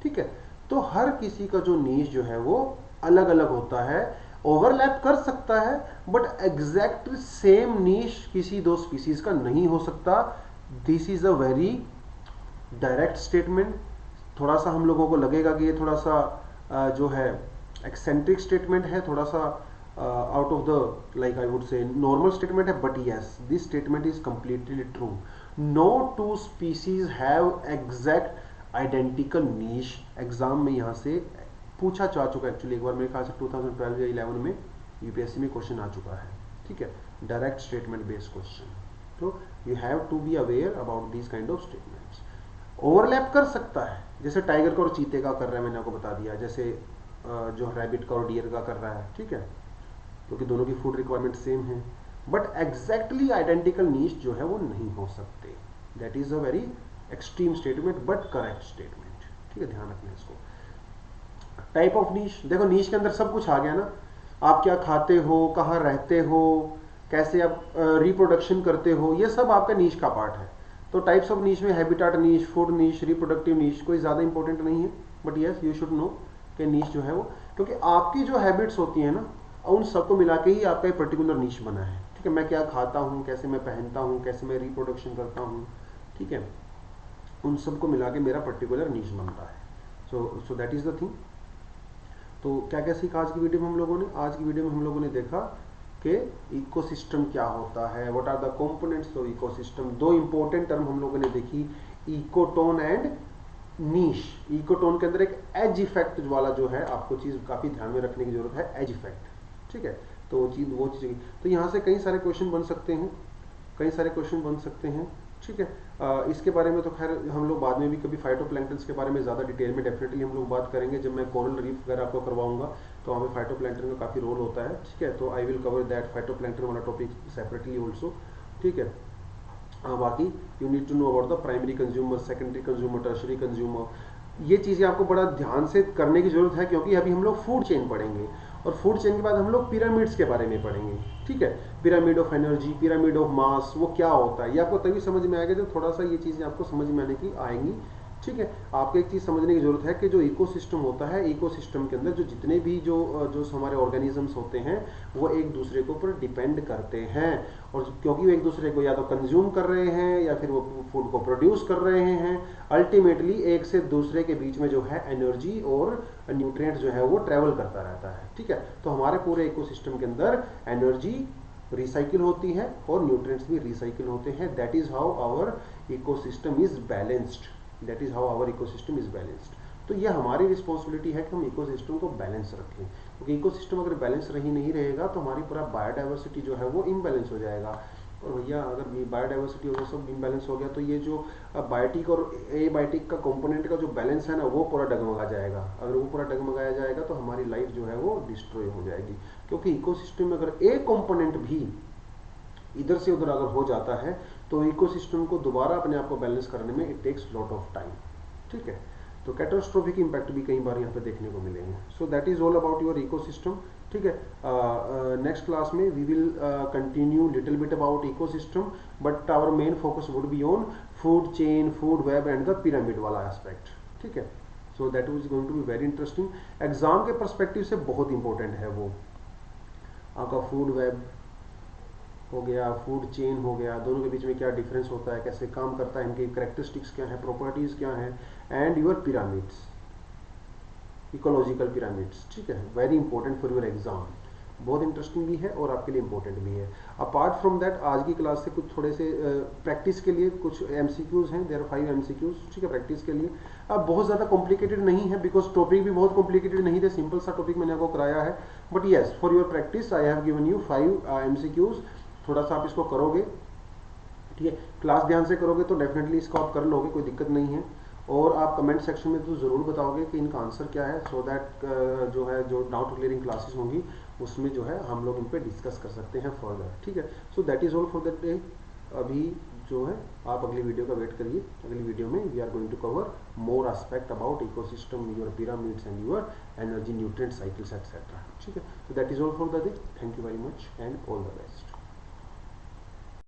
ठीक है, तो हर किसी का जो नीश जो है वो अलग अलग होता है, ओवरलैप कर सकता है, बट एग्जैक्ट सेम नीश किसी दो स्पीसीज का नहीं हो सकता। This is a very direct statement. थोड़ा सा हम लोगों को लगेगा कि ये थोड़ा सा जो है एक्सेंट्रिक स्टेटमेंट है, थोड़ा सा out of the like I would say normal statement है, but yes, this statement is completely true. No two species have exact identical niche. Exam में यहाँ से पूछा जा चुका है एक्चुअली, एक बार मेरे ख्याल से 2012 या 11 में यूपीएससी में क्वेश्चन आ चुका है। ठीक है, डायरेक्ट स्टेटमेंट बेस्ड क्वेश्चन। तो you have to be aware about these kind of statements. Overlap कर सकता है, जैसे टाइगर का और चीते का कर रहा है, मैंने आपको बता दिया, जैसे जो रैबिट का और डियर का कर रहा है। ठीक है, क्योंकि दोनों की फूड रिक्वायरमेंट सेम है, बट एग्जैक्टली आइडेंटिकल नीश जो है वो नहीं हो सकते। That is a very extreme statement but correct statement. ठीक है, ध्यान रखना इसको। टाइप ऑफ नीश, देखो नीश के अंदर सब कुछ आ गया ना, आप क्या खाते हो, कहाँ रहते हो, कैसे आप रिप्रोडक्शन करते हो, ये सब आपका नीश का पार्ट है। तो टाइप्स ऑफ नीश में हैबिटाट नीश, फूड नीश, रिप्रोडक्टिव नीश कोई ज़्यादा इंपॉर्टेंट नहीं है, but yes you should know कि नीश जो है वो, क्योंकि आपकी जो हैबिट्स होती हैं ना, उन सबको मिला के ही आपका एक पर्टिकुलर नीश बना है। ठीक है, मैं क्या खाता हूँ, कैसे मैं पहनता हूँ, कैसे मैं रिप्रोडक्शन करता हूँ, ठीक है, उन सबको मिला के मेरा पर्टिकुलर नीश बनता है। So that is the thing. तो क्या क्या सीखा आज की वीडियो में हम लोगों ने? आज की वीडियो में हम लोगों ने देखा कि इकोसिस्टम क्या होता है, what are the components of ecosystem. दो इंपॉर्टेंट टर्म हम लोगों ने देखी, इकोटोन एंड नीश। इकोटोन के अंदर एक एज इफेक्ट वाला जो है, आपको चीज काफी ध्यान में रखने की जरूरत है, एज इफेक्ट। ठीक है, तो वो चीज तो यहाँ से कई सारे क्वेश्चन बन सकते हैं, कई सारे क्वेश्चन बन सकते हैं। ठीक है, इसके बारे में तो खैर हम लोग बाद में भी कभी फाइटोप्लैंक्टन्स के बारे में ज़्यादा डिटेल में डेफिनेटली हम लोग बात करेंगे, जब मैं कोरल रीफ वगैरह आपको करवाऊंगा, तो वहाँ पे फाइटोप्लैंक्टन का काफ़ी रोल होता है। ठीक है, तो I will cover that phytoplankton वाला टॉपिक सेपरेटली ऑल्सो। ठीक है, बाकी you need to know about the primary consumer, secondary consumer, tertiary consumer. ये चीज़ें आपको बड़ा ध्यान से करने की जरूरत है, क्योंकि अभी हम लोग फूड चेन पढ़ेंगे, और फूड चेन के बाद हम लोग पिरामिड्स के बारे में पढ़ेंगे। ठीक है, pyramid of energy, pyramid of mass, वो क्या होता है, ये आपको तभी समझ में आएगा जब थोड़ा सा ये चीज़ें आपको समझ में आने की आएंगी। ठीक है, आपको एक चीज़ समझने की जरूरत है कि जो इकोसिस्टम होता है, इकोसिस्टम के अंदर जो जितने भी जो हमारे ऑर्गेनिजम्स होते हैं, वो एक दूसरे के ऊपर डिपेंड करते हैं, और क्योंकि वो एक दूसरे को या तो कंज्यूम कर रहे हैं या फिर वो फूड को प्रोड्यूस कर रहे हैं, अल्टीमेटली एक से दूसरे के बीच में जो है एनर्जी और न्यूट्रिएंट्स जो है वो ट्रेवल करता रहता है। ठीक है, तो हमारे पूरे इकोसिस्टम के अंदर एनर्जी, रिसाइकिल होती है और न्यूट्रिएंट्स भी रिसाइकिल होते हैं। That is how our ecosystem is balanced, that is how our ecosystem is balanced. तो ये हमारी रिस्पॉन्सिबिलिटी है कि हम इकोसिस्टम को बैलेंस रखें, क्योंकि इकोसिस्टम अगर बैलेंस रही नहीं रहेगा तो हमारी पूरा बायोडाइवर्सिटी जो है वो इम्बैलेंस हो जाएगा। और भैया अगर बायोडाइवर्सिटी और सब इम्बैलेंस हो गया तो ये जो बायोटिक और एबायोटिक का कंपोनेंट का जो बैलेंस है ना वो पूरा डगमगा जाएगा। अगर वो पूरा डगमगाया जाएगा तो हमारी लाइफ जो है वो डिस्ट्रॉय हो जाएगी, क्योंकि इकोसिस्टम में अगर एक कंपोनेंट भी इधर से उधर अगर हो जाता है तो इकोसिस्टम को दोबारा अपने आप को बैलेंस करने में it takes lot of time. ठीक है, तो कैटास्ट्रोफिक इंपैक्ट भी कई बार यहाँ पे देखने को मिलेंगे। So that is all about your ecosystem. ठीक है, नेक्स्ट क्लास में we will continue little bit about ecosystem, but our main focus would be on food chain, food web and the pyramid वाला एस्पेक्ट। ठीक है, so that is going to be very interesting. Exam के perspective से बहुत important है वो आपका food web हो गया, फूड चेन हो गया, दोनों के बीच में क्या डिफरेंस होता है, कैसे काम करता है, इनकी कैरेक्टरिस्टिक्स क्या है, प्रॉपर्टीज क्या है, and your pyramids, ecological pyramids. ठीक है, very important for your exam, बहुत इंटरेस्टिंग भी है और आपके लिए इंपॉर्टेंट भी है। अपार्ट फ्रॉम दैट आज की क्लास से कुछ थोड़े से प्रैक्टिस के लिए कुछ एमसीक्यूज हैं, देयर आर 5 एमसीक्यूज। ठीक है, प्रैक्टिस के लिए अब बहुत ज़्यादा कॉम्प्लिकेटेड नहीं है, बिकॉज टॉपिक भी बहुत कॉम्प्लिकेटेड नहीं थे, सिंपल सा टॉपिक मैंने आपको कराया है। But yes, for your practice I have given you 5 MCQs. थोड़ा सा आप इसको करोगे, ठीक है, क्लास ध्यान से करोगे तो डेफिनेटली इसको आप कर लोगे, कोई दिक्कत नहीं है। और आप कमेंट सेक्शन में तो ज़रूर बताओगे कि इनका आंसर क्या है, सो दैट जो है जो डाउट क्लियरिंग क्लासेस होंगी उसमें जो है हम लोग इन पे डिस्कस कर सकते हैं फर्दर। ठीक है, so that is all for that day. अभी जो है आप अगली वीडियो का वेट करिए, अगली वीडियो में we are going to cover more aspect about ecosystem, your pyramids and your energy nutrient cycles etcetera. ठीक है, so that is all for the day. Thank you very much and all the best.